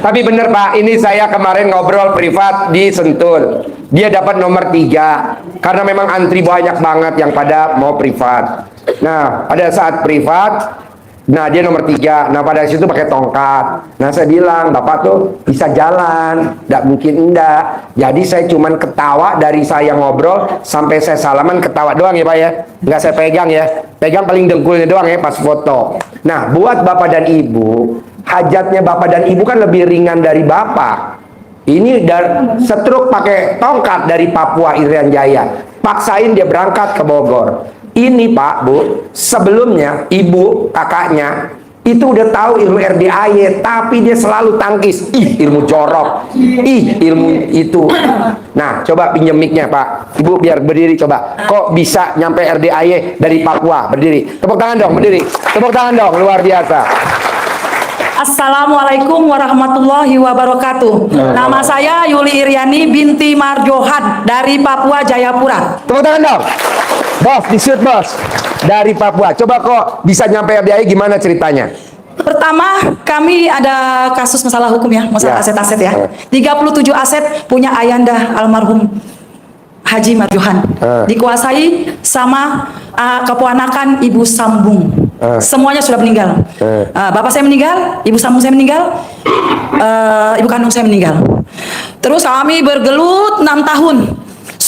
Tapi bener Pak, ini saya kemarin ngobrol privat di Sentul. Dia dapat nomor 3 karena memang antri banyak banget yang pada mau privat. Nah, pada saat privat, nah dia nomor 3. Nah, pada situ pakai tongkat. Nah, saya bilang, Bapak tuh bisa jalan. Nggak mungkin enggak. Jadi saya cuman ketawa dari saya ngobrol sampai saya salaman, ketawa doang ya Pak ya. Nggak saya pegang ya. Pegang paling dengkulnya doang ya pas foto. Nah, buat Bapak dan Ibu, hajatnya Bapak dan Ibu kan lebih ringan dari Bapak. Ini stroke pakai tongkat dari Papua Irian Jaya. Paksain dia berangkat ke Bogor. Ini Pak, Bu, sebelumnya Ibu, kakaknya itu udah tahu ilmu RDAY, tapi dia selalu tangkis. Ih, ilmu jorok. Ih, ilmu itu. Nah, coba pinjem mic-nya, Pak. Ibu biar berdiri coba. Kok bisa nyampe RDAY dari Papua? Berdiri. Tepuk tangan dong, berdiri. Tepuk tangan dong, luar biasa. Assalamualaikum warahmatullahi wabarakatuh. Nama saya Yuli Iriani binti Marjohan dari Papua Jayapura. Tepuk tangan dong. Bos, di-shoot bos. Dari Papua. Coba kok bisa nyampe RDAY gimana ceritanya? Pertama, kami ada kasus masalah hukum ya, masalah Ya. aset-aset ya. 37 aset punya ayanda almarhum Haji Marjohan. Dikuasai sama keponakan Ibu Sambung. Semuanya sudah meninggal. Bapak saya meninggal, Ibu Sambung saya meninggal, Ibu kandung saya meninggal. Terus kami bergelut 6 tahun.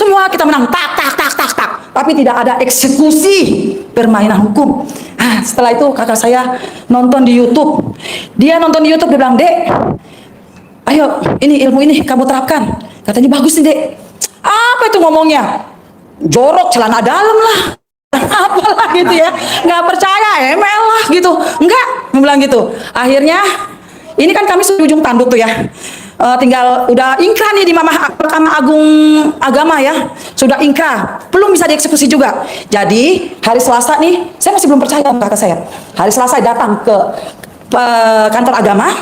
Semua kita menang, tak, tak, tak, tak, tak. Tapi tidak ada eksekusi permainan hukum. Ah, setelah itu kakak saya nonton di YouTube. Dia nonton di YouTube, dia bilang, "Dek, ayo, ini ilmu ini kamu terapkan." Katanya, "Bagus nih, Dek." Apa itu ngomongnya? Jorok celana dalam lah. Apalah gitu ya. Nggak percaya, ML lah gitu. Enggak, dia bilang gitu. Akhirnya, ini kan kami di ujung tanduk tuh ya. Tinggal udah ingkrah nih di Mahkamah Agung Agama ya, sudah ingkrah, belum bisa dieksekusi juga. Jadi hari Selasa nih, saya masih belum percaya sama kakak saya. Hari Selasa datang ke kantor agama,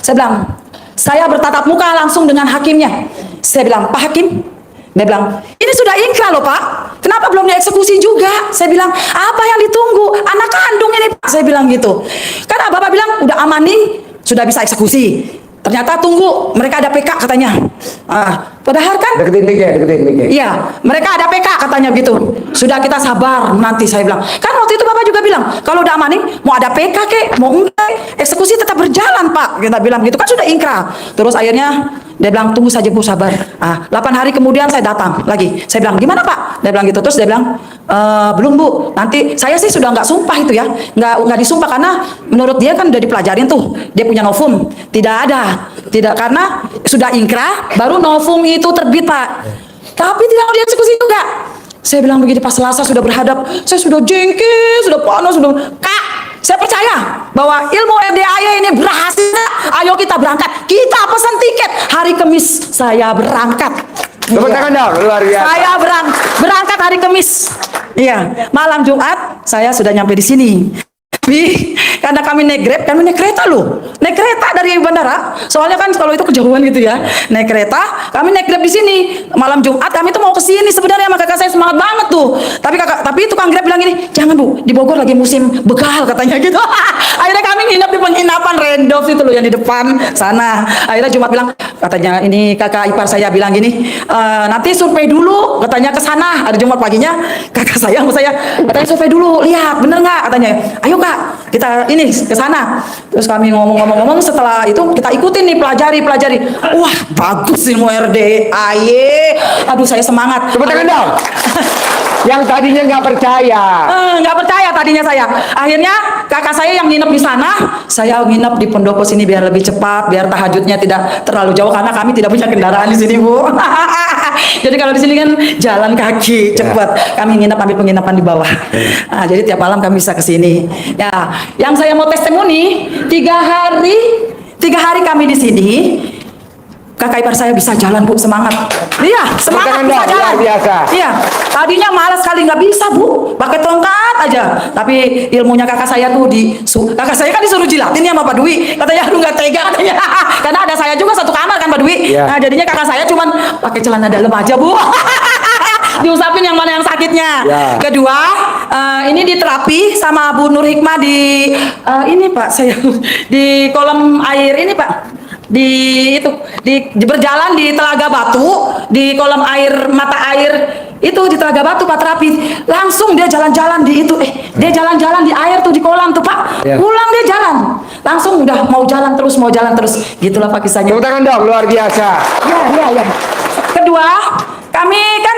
saya bilang, saya bertatap muka langsung dengan hakimnya. Saya bilang, "Pak Hakim," dia bilang, "ini sudah ingkrah loh Pak, kenapa belum dieksekusi juga?" Saya bilang, "Apa yang ditunggu? Anak kandung ini Pak." Saya bilang gitu. Karena Bapak bilang udah aman nih, sudah bisa eksekusi. Ternyata tunggu, mereka ada PK katanya. Padahal kan Deketin dikit. iya, mereka ada PK katanya gitu. Sudah kita sabar nanti, saya bilang. Kan waktu itu Bapak juga bilang, kalau udah aman nih, mau ada PK kek, mau enggak, eksekusi tetap berjalan Pak. Kita bilang gitu, kan sudah ingkrah. Terus akhirnya dia bilang, "Tunggu saja Bu, sabar." 8 hari kemudian saya datang lagi. Saya bilang, "Gimana Pak?" Dia bilang gitu. Terus dia bilang, "Belum Bu, nanti saya sih sudah nggak sumpah itu ya. Nggak disumpah karena menurut dia kan udah dipelajarin tuh. Dia punya novum. Tidak karena sudah ingkrah, baru novum itu terbit Pak. Tapi tidak mau dieksekusi juga." Saya bilang begini, pas Selasa sudah berhadap, saya sudah jengkel, sudah panas, sudah, "Kak, saya percaya bahwa ilmu RDAY ini berhasil. Ayo kita berangkat. Kita pesan tiket. Hari Kamis saya berangkat." Tepuk tangan dong, luar biasa. Saya berangkat hari Kamis. Iya, malam Jumat saya sudah nyampe di sini. Karena kami naik Grab, kami naik kereta loh. Naik kereta dari bandara. Soalnya kan kalau itu kejauhan gitu ya. Naik kereta, kami naik Grab di sini. Malam Jumat kami tuh mau ke sini sebenarnya, sama kakak saya semangat banget tuh. Tapi tukang Grab bilang gini, "Jangan Bu, di Bogor lagi musim begal," katanya gitu. Akhirnya kami nginep di penginapan Rendolph itu loh yang di depan sana. Akhirnya Jumat bilang, katanya ini kakak ipar saya bilang gini, "Nanti survei dulu," katanya ke sana. Ada Jumat paginya, kakak saya sama saya, katanya survei dulu, lihat bener nggak, katanya. "Ayo Kak, kita ini ke sana." Terus kami ngomong-ngomong, setelah itu kita ikutin nih, pelajari. Wah, bagus ilmu RDAY. Aduh, saya semangat. Tepuk tangan dong. Yang tadinya nggak percaya. Nggak percaya tadinya saya. Akhirnya kakak saya yang nginep di sana, saya nginep di pendopo sini biar lebih cepat, biar tahajudnya tidak terlalu jauh karena kami tidak punya kendaraan di sini Bu. Jadi kalau di sini kan jalan kaki cepat. Kami nginep, ambil penginapan di bawah. Jadi tiap malam kami bisa ke sini. Ya, yang saya mau testimoni 3 hari kami di sini. Kakak ipar saya bisa jalan Bu, semangat. Iya, semangat bisa jalan. Luar biasa. Iya, tadinya malas sekali nggak bisa Bu, pakai tongkat aja. Tapi ilmunya kakak saya tuh kakak saya kan disuruh jilatin ya sama Pak Dwi. Katanya, "Aduh nggak tega," katanya. Karena ada saya juga satu kamar kan Pak Dwi. Iya. Nah jadinya kakak saya cuman pakai celana dalam aja Bu. Diusapin yang mana yang sakitnya. Ya. Kedua, ini diterapi sama Bu Nur Hikmah di ini Pak, saya di kolam air ini Pak. Di berjalan di Telaga Batu, di kolam air, mata air itu di Telaga Batu Pak, terapi. Langsung dia jalan-jalan di itu, dia jalan-jalan di air tuh, di kolam tuh Pak. Ya. Pulang dia jalan, langsung udah mau jalan terus. Gitulah Pak kisahnya. Tepuk tangan dong, luar biasa. Ya. Kedua, kami kan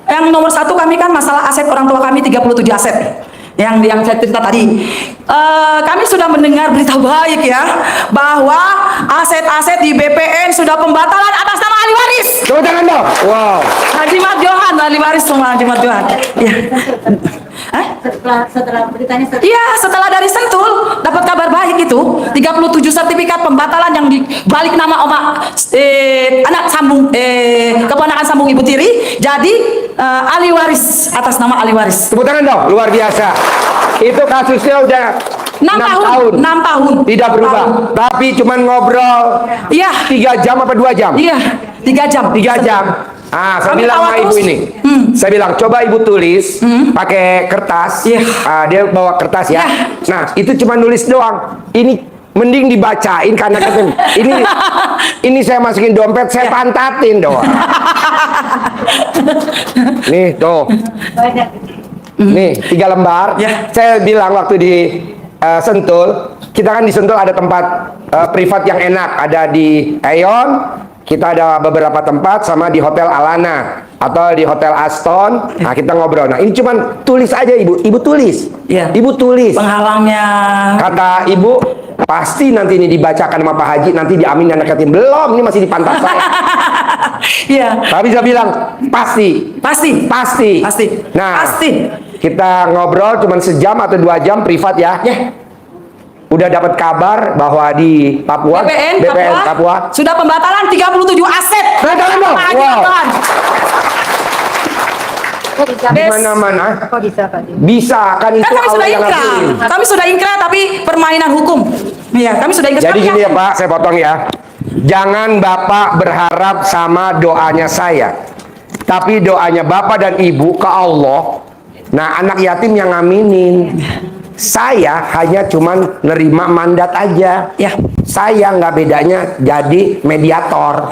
yang nomor 1 kami kan masalah aset orang tua kami 37 aset. Yang saya cerita tadi, kami sudah mendengar berita baik ya, bahwa aset-aset di BPN sudah pembatalan atas nama ahli waris. Tepuk tangan dong. Wow. Haji Mat Johan, ahli waris semua Haji Mat Johan. Iya. Setelah beritanya Iya, setelah dari Sentul dapat kabar baik itu 37 sertifikat pembatalan yang dibalik nama anak sambung keponakan sambung Ibu Tiri jadi ahli waris atas nama ahli waris. Tepuk tangan dong, luar biasa. Itu kasusnya udah 6 tahun. Tidak berubah. Tapi cuman ngobrol. Iya. 3 jam apa 2 jam? Iya, 3 jam. 3 jam. Saya Kami bilang tawa sama ibu terus. ini. Saya bilang, coba ibu tulis pakai kertas. Iya. Dia bawa kertas ya. Iya. Nah, itu cuma nulis doang. Ini mending dibacain karena katanya ini saya masukin dompet, saya pantatin doang. Nih, tuh. Nih, 3 lembar. Ya. Saya bilang waktu di Sentul, kita kan di Sentul ada tempat privat yang enak, ada di Aeon, kita ada beberapa tempat sama di Hotel Alana atau di Hotel Aston. Nah, kita ngobrol. Nah, ini cuman tulis aja Ibu. Ibu tulis. Iya. Ibu tulis. Penghalangnya. Kata Ibu, pasti nanti ini dibacakan sama Pak Haji, nanti diamin anak yatim. Belum, ini masih di pantat saya. Iya. Tapi saya bilang, pasti. Pasti. Pasti. Pasti. Nah, Pasti. kita ngobrol cuman sejam atau 2 jam privat ya. Ya. Udah dapat kabar bahwa di Papua, BPN Papua sudah pembatalan 37 aset. Tangan dong. Pak Haji Wow. Abdullah. Kok bisa? di mana-mana Kok bisa Pak? bisa kan itu Kan kami Allah sudah yang ingkrah. ngatur. Kami sudah ingkrah tapi permainan hukum. Iya, kami sudah ingkrah. Jadi Kami gini ya yakin. Pak, saya potong ya. Jangan Bapak berharap sama doanya saya, tapi doanya Bapak dan Ibu ke Allah. Nah, anak yatim yang ngaminin. Saya hanya cuman nerima mandat aja. Ya. Saya nggak bedanya jadi mediator.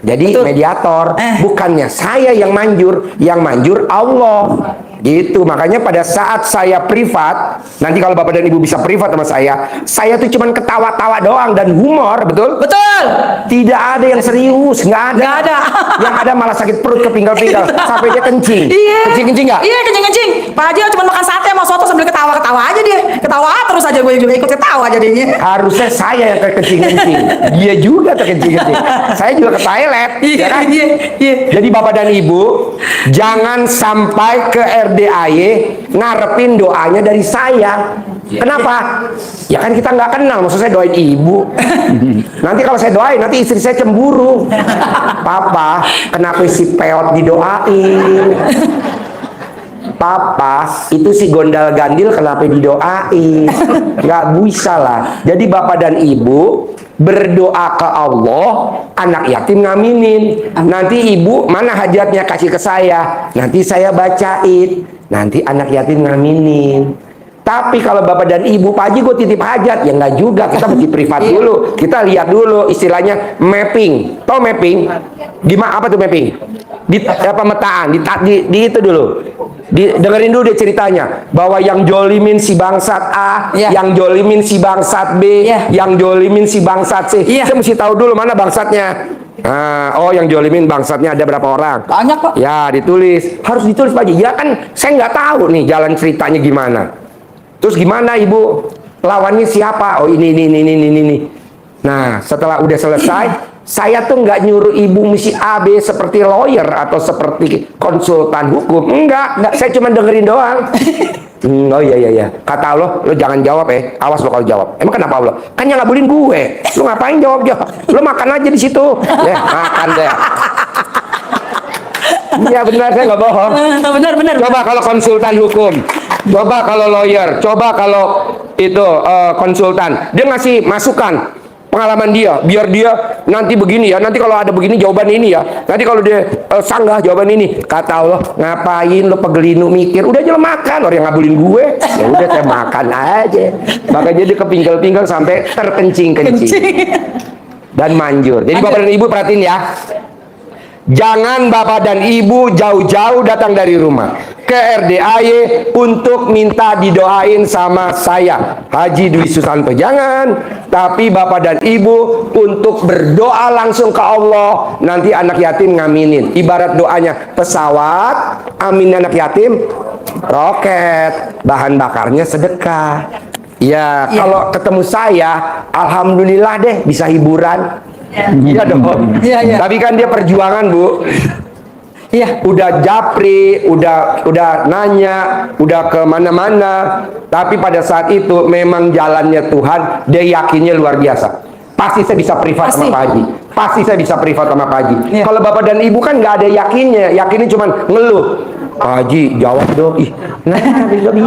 Jadi betul. mediator, bukannya saya yang manjur Allah. Gitu, makanya pada saat saya privat, nanti kalau Bapak dan Ibu bisa privat sama saya tuh cuman ketawa-tawa doang dan humor, betul? Betul. Tidak ada yang serius, nggak ada. Nggak ada. Yang ada malah sakit perut kepinggal-pinggal sampai dia kencing. Iya. Kencing nggak? Iya, kencing-kencing. Pak Haji cuma makan sate sama soto sambil ketawa-ketawa aja dia. Ketawa terus aja, gue juga ikut ketawa jadinya. Harusnya saya yang kencing-kencing. Dia juga terkencing-kencing. Saya juga ke toilet, ya kan? Iya, iya. Jadi Bapak dan Ibu, jangan sampai ke RDAY ngarepin doanya dari saya. Kenapa? Ya kan kita nggak kenal, maksud saya doain Ibu. Nanti kalau saya doain, nanti istri saya cemburu. Papa, kenapa si peot didoain? Papa, itu si gondal gandil kenapa didoain? Nggak bisa lah. Jadi Bapak dan Ibu berdoa ke Allah, anak yatim ngaminin. Nanti Ibu mana hajatnya kasih ke saya, nanti saya bacain. Nanti anak yatim ngaminin. Tapi kalau Bapak dan Ibu, Pak Haji gue titip hajat, ya nggak juga, kita mesti privat dulu. Kita lihat dulu istilahnya mapping. Tahu mapping? Gimana apa tuh mapping? Di pemetaan, di itu dulu. Dengerin dulu dia ceritanya bahwa yang jolimin si bangsat A, yang jolimin si bangsat B, yang jolimin si bangsat C. Saya mesti tahu dulu mana bangsatnya. Nah, oh yang jolimin bangsatnya ada berapa orang? Banyak kok. Ya ditulis, harus ditulis Pak Haji. Ya kan saya nggak tahu nih jalan ceritanya gimana. Terus gimana Ibu? Lawannya siapa? Oh ini. Nah setelah udah selesai, saya tuh nggak nyuruh Ibu misi A, B seperti lawyer atau seperti konsultan hukum. Enggak. Saya cuma dengerin doang. Oh iya. Kata Allah, lo jangan jawab awas lo kalau jawab. Emang kenapa Allah? Kan yang ngabulin gue. Lo ngapain jawab? Lo makan aja di situ. Ya makan deh. Iya benar, saya nggak bohong. Benar. Coba kalau konsultan hukum, coba kalau lawyer, coba kalau itu konsultan, dia ngasih masukan pengalaman dia, biar dia nanti begini ya, nanti kalau ada begini jawaban ini ya, nanti kalau dia sanggah jawaban ini. Kata Allah, ngapain lo pegelinu mikir, udah aja lo makan, orang yang ngabulin gue, ya udah saya makan aja. Makanya dia kepinggal-pinggal sampai terkencing-kencing dan manjur. Jadi Bapak dan Ibu perhatiin ya. Jangan Bapak dan Ibu jauh-jauh datang dari rumah ke RDAY untuk minta didoain sama saya, Haji Dwi Susanto. Jangan. Tapi Bapak dan Ibu untuk berdoa langsung ke Allah. Nanti anak yatim ngaminin. Ibarat doanya pesawat, amin anak yatim, roket, bahan bakarnya sedekah. Ya, kalau ketemu saya, alhamdulillah deh bisa hiburan. Iya dong. Iya. Tapi kan dia perjuangan, Bu. Iya. Udah japri, udah nanya, udah ke mana-mana. Tapi pada saat itu memang jalannya Tuhan, dia yakinnya luar biasa. Pasti saya bisa privat sama Pak Haji. Pasti saya bisa privat sama Pak Haji. Iya. Kalau Bapak dan Ibu kan nggak ada yakinnya. Yakinnya cuma ngeluh. Pak Haji jawab dong. Gitu.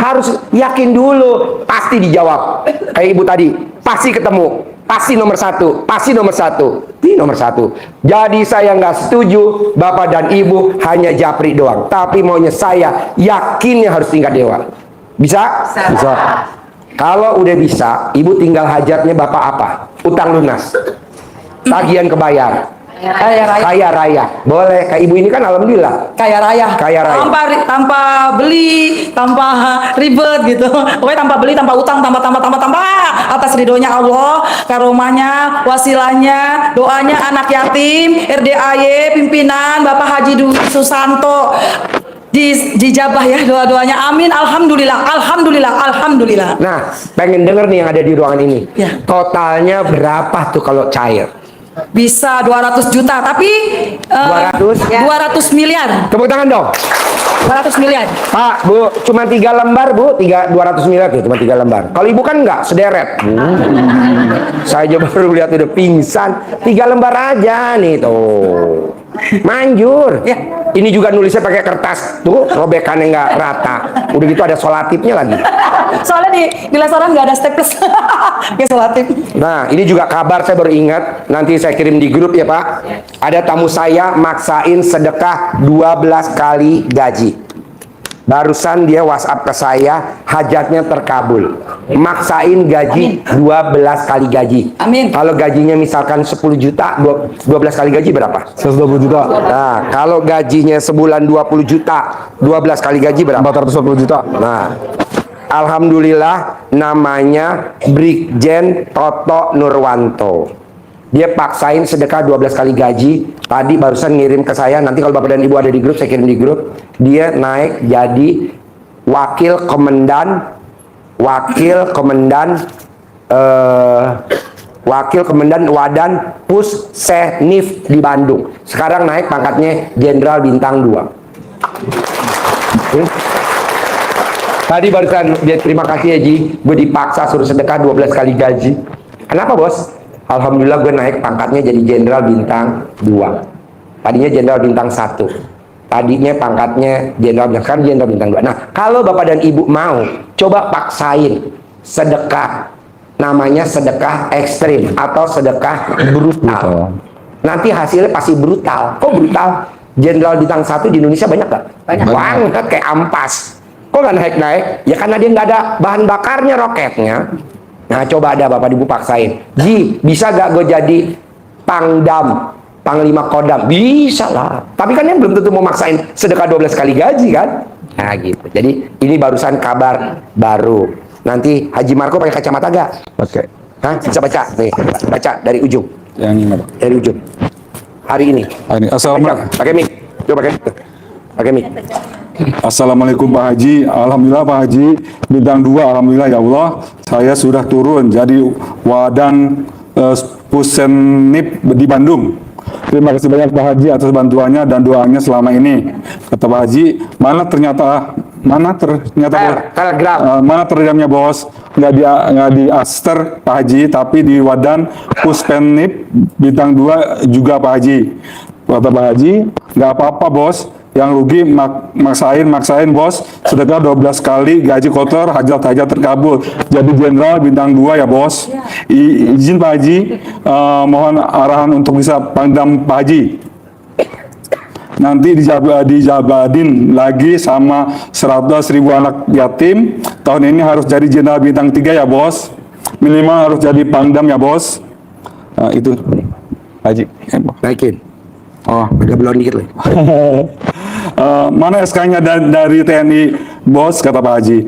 Harus yakin dulu. Pasti dijawab. Kayak Ibu tadi, pasti ketemu. Pasti nomor satu. Ini nomor satu. Jadi saya nggak setuju Bapak dan Ibu hanya japri doang. Tapi maunya saya yakinnya harus tingkat dewa. Bisa? Bisa. Kalau udah bisa, Ibu tinggal hajatnya Bapak apa? Utang lunas. Tagihan kebayar. Kaya raya. Kaya raya. Boleh. Kayak ibu ini kan alhamdulillah. Kaya raya. Kaya raya. Tanpa beli, tanpa ribet gitu. Pokoknya tanpa beli, tanpa utang, tanpa atas ridhonya Allah, karomahnya, wasilahnya, doanya anak yatim, RDAY, pimpinan Bapak Haji Dwi Susanto. Dijabah ya doa-doanya. Amin. Alhamdulillah. Nah, pengen denger nih yang ada di ruangan ini. Ya. Totalnya berapa tuh kalau cair? Bisa 200 juta, tapi 200? 200 miliar. Tepuk tangan dong. 200 miliar. Pak, Bu, cuma 3 lembar, Bu. 200 miliar tuh, cuma 3 lembar. Kalau ibu kan enggak, sederet. Saya aja baru lihat udah pingsan. 3 lembar aja nih tuh. Manjur. Ya. Ini juga nulisnya pakai kertas. Tuh, robekannya nggak rata. Udah gitu ada solatipnya lagi. Soalnya di restoran nggak ada staples. Kayak solatip. Nah, ini juga kabar saya baru ingat. Nanti saya kirim di grup ya, Pak. Ada tamu saya maksain sedekah 12 kali gaji. Barusan dia WhatsApp ke saya, hajatnya terkabul. Maksain gaji 12 kali gaji. Amin. Kalau gajinya misalkan 10 juta, 12 kali gaji berapa? 120 juta. Nah, kalau gajinya sebulan 20 juta, 12 kali gaji berapa? 440 juta. Nah, alhamdulillah namanya Brigjen Toto Nurwanto. Dia paksain sedekah 12 kali gaji. Tadi barusan ngirim ke saya. Nanti kalau Bapak dan Ibu ada di grup, saya kirim di grup. Dia naik jadi wakil komandan Wadan Pussenif di Bandung. Sekarang naik pangkatnya Jenderal Bintang 2. Tadi barusan dia terima kasih ya Ji, gue dipaksa suruh sedekah 12 kali gaji. Kenapa bos? Alhamdulillah gue naik pangkatnya jadi Jenderal Bintang 2. Tadinya Jenderal Bintang 1. Tadinya pangkatnya Jenderal Bintang, sekarang Jenderal Bintang 2. Nah, kalau Bapak dan Ibu mau, coba paksain sedekah. Namanya sedekah ekstrim atau sedekah brutal. Nanti hasilnya pasti brutal. Kok brutal? Jenderal Bintang 1 di Indonesia banyak gak? Banget, kayak ampas. Kok nggak naik-naik? Ya karena dia nggak ada bahan bakarnya roketnya. Nah coba ada Bapak Ibu paksain. Ji, bisa gak gue jadi Pangdam, Panglima Kodam? Bisa lah. Tapi kan yang belum tentu mau maksain sedekah 12 kali gaji kan? Nah gitu. Jadi ini barusan kabar baru. Nanti Haji Marco pakai kacamata gak? Oke. Hah? Bisa baca? Nih, baca dari ujung. Yang ini apa? Dari ujung. Hari ini. Ini. Assalamualaikum. Pakai mic. Coba pakai mic. Assalamualaikum Pak Haji. Alhamdulillah Pak Haji, bintang 2, alhamdulillah ya Allah, saya sudah turun jadi Wadan Pussenif di Bandung. Terima kasih banyak Pak Haji atas bantuannya dan doanya selama ini. Kata Pak Haji, mana ternyata mana teredamnya bos? Nggak di Aster Pak Haji, tapi di Wadan Pussenif bintang 2 juga Pak Haji. Kata Pak Haji, nggak apa-apa bos. Yang rugi maksain bos, sedekah 12 kali gaji kotor, hajat terkabul. Jadi Jenderal Bintang 2 ya bos. Izin Pak Haji, mohon arahan untuk bisa Pangdam Pak Haji. Nanti dijabadin lagi sama 100.000 anak yatim. Tahun ini harus jadi Jenderal Bintang 3 ya bos. Minimal harus jadi Pangdam ya bos. Nah, itu Haji. Naikin. Oh, Agak belum dikit loh. Mana SK-nya dari TNI bos, kata Pak Haji.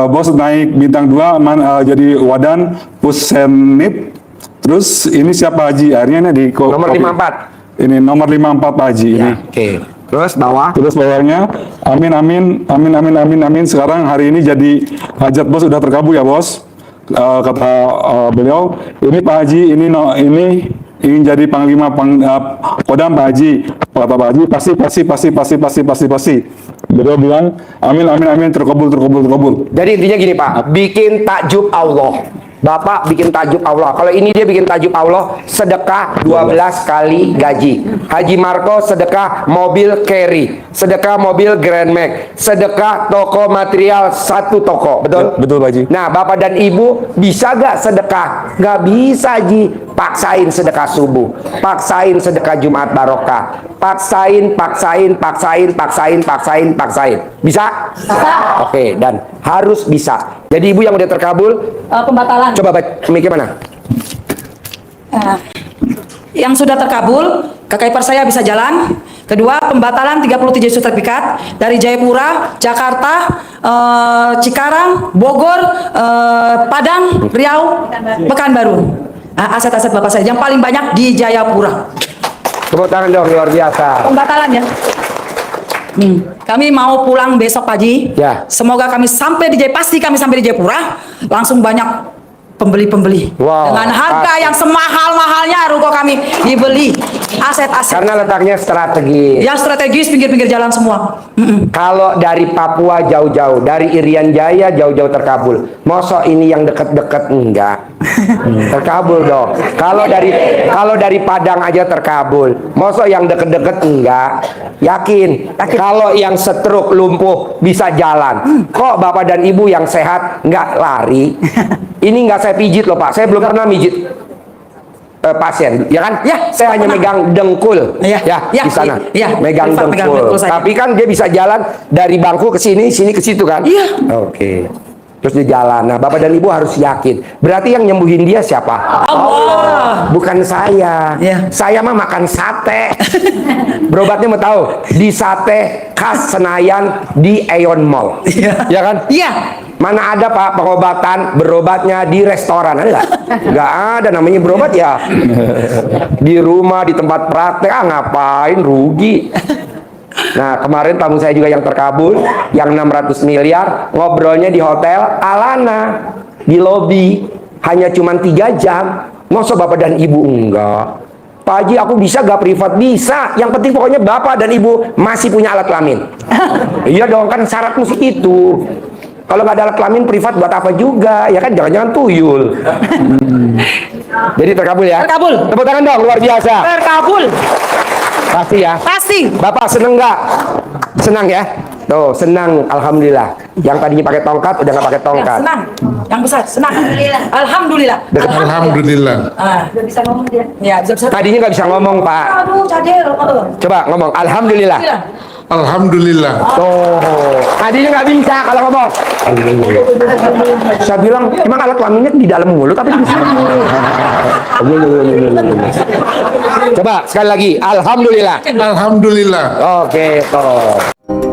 Bos naik bintang 2 jadi Wadan Pussenif. Terus ini siapa Haji? Akhirnya di Nomor 54. Ini nomor 54 Pak Haji ini. Oke. Terus bawah. Terus bawahnya amin. Sekarang hari ini jadi hajat bos udah terkabul ya bos. Kata beliau, ini Pak Haji, ini ingin jadi Panglima Kodam Pak Haji. Kata Pak Haji, pasti. Beliau bilang, amin, terkabul. Jadi intinya gini Pak, bikin takjub Allah. Bapak bikin takjub Allah. Kalau ini dia bikin takjub Allah, sedekah 12 kali gaji. Haji Marco sedekah mobil carry, sedekah mobil Grand Max, sedekah toko material 1 toko. Betul? Betul Pak Haji. Nah, Bapak dan Ibu bisa gak sedekah? Gak bisa Ji. Paksain sedekah subuh, paksain sedekah Jumat barokah, paksain. Bisa? Oke, dan harus bisa. Jadi Ibu yang udah terkabul, Pembatalan. coba baca mikir mana? yang sudah terkabul, kakak ipar saya bisa jalan. Kedua, pembatalan 37 sertifikat dari Jayapura, Jakarta, Cikarang, Bogor, Padang, Riau, Pekanbaru. Aset-aset bapak saya yang paling banyak di Jayapura. Tepuk tangan dong, luar biasa. Pembatalan ya. Kami mau pulang besok pagi. Ya. Semoga kami sampai pasti kami sampai di Jayapura, langsung banyak pembeli-pembeli. Wow, Dengan harga pasti. yang semahal-mahalnya ruko kami dibeli. Aset-aset. Karena letaknya strategis. Yang strategis pinggir-pinggir jalan semua. Kalau dari Papua jauh-jauh, dari Irian Jaya jauh-jauh terkabul. Mosok ini yang deket-deket enggak? Terkabul dong. Kalau dari Padang aja terkabul. Mosok yang deket-deket enggak? Yakin. Kalau yang stroke lumpuh bisa jalan. Kok Bapak dan Ibu yang sehat enggak lari? Ini enggak saya pijit loh Pak. Saya belum pernah mijit pasien, ya kan? Ya, Saya hanya megang dengkul, Ya, di ya, sana, ya, megang privat megang dengkul. dengkul saja. Tapi kan dia bisa jalan dari bangku ke sini ke situ kan? Iya. Oke. Terus dia jalan. Nah, Bapak dan Ibu harus yakin. Berarti yang nyembuhin dia siapa? Allah. Bukan saya. Iya. Saya mah makan sate. Berobatnya mau tahu? Di sate khas Senayan di Aeon Mall. Iya. Ya kan? Iya. Mana ada Pak pengobatan berobatnya di restoran, ada nggak? Nggak ada, namanya berobat ya di rumah, di tempat praktek. Ngapain, rugi. Nah, kemarin tamu saya juga yang terkabul, yang 600 miliar, ngobrolnya di hotel Alana, di lobi, hanya cuma 3 jam. Masa Bapak dan Ibu enggak? Pak Haji, aku bisa gak privat? Bisa. Yang penting pokoknya Bapak dan Ibu masih punya alat kelamin. Iya dong, kan syarat musik itu. Kalau nggak ada alat kelamin privat buat apa juga? Ya kan, jangan-jangan tuyul. Jadi terkabul ya? Terkabul. Tepuk tangan dong, luar biasa. Terkabul. Pasti ya? Pasti. Bapak seneng nggak? Senang ya? Tuh, senang, alhamdulillah. Yang tadinya pakai tongkat udah nggak pakai tongkat. Senang. Yang besar, senang. Alhamdulillah. Alhamdulillah. Udah bisa ngomong dia. Ya, bisa. Tadinya nggak bisa ngomong, Pak. Aduh, cadel. Coba ngomong, alhamdulillah. Alhamdulillah. Tuh, tadinya nggak bisa kalau ngomong. Saya bilang, emang alat kelaminnya di dalam mulut tapi di sini. Coba sekali lagi, alhamdulillah. Alhamdulillah. Oke, toh.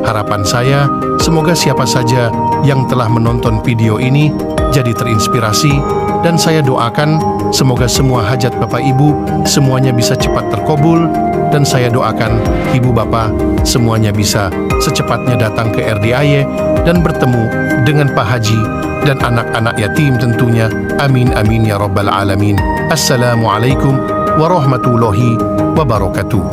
Harapan saya, semoga siapa saja yang telah menonton video ini jadi terinspirasi, dan saya doakan semoga semua hajat Bapak Ibu semuanya bisa cepat terkabul, dan saya doakan Ibu Bapak semuanya bisa secepatnya datang ke RDIY dan bertemu dengan Pak Haji dan anak-anak yatim tentunya. Amin amin ya rabbal alamin. Assalamualaikum warahmatullahi wabarakatuh.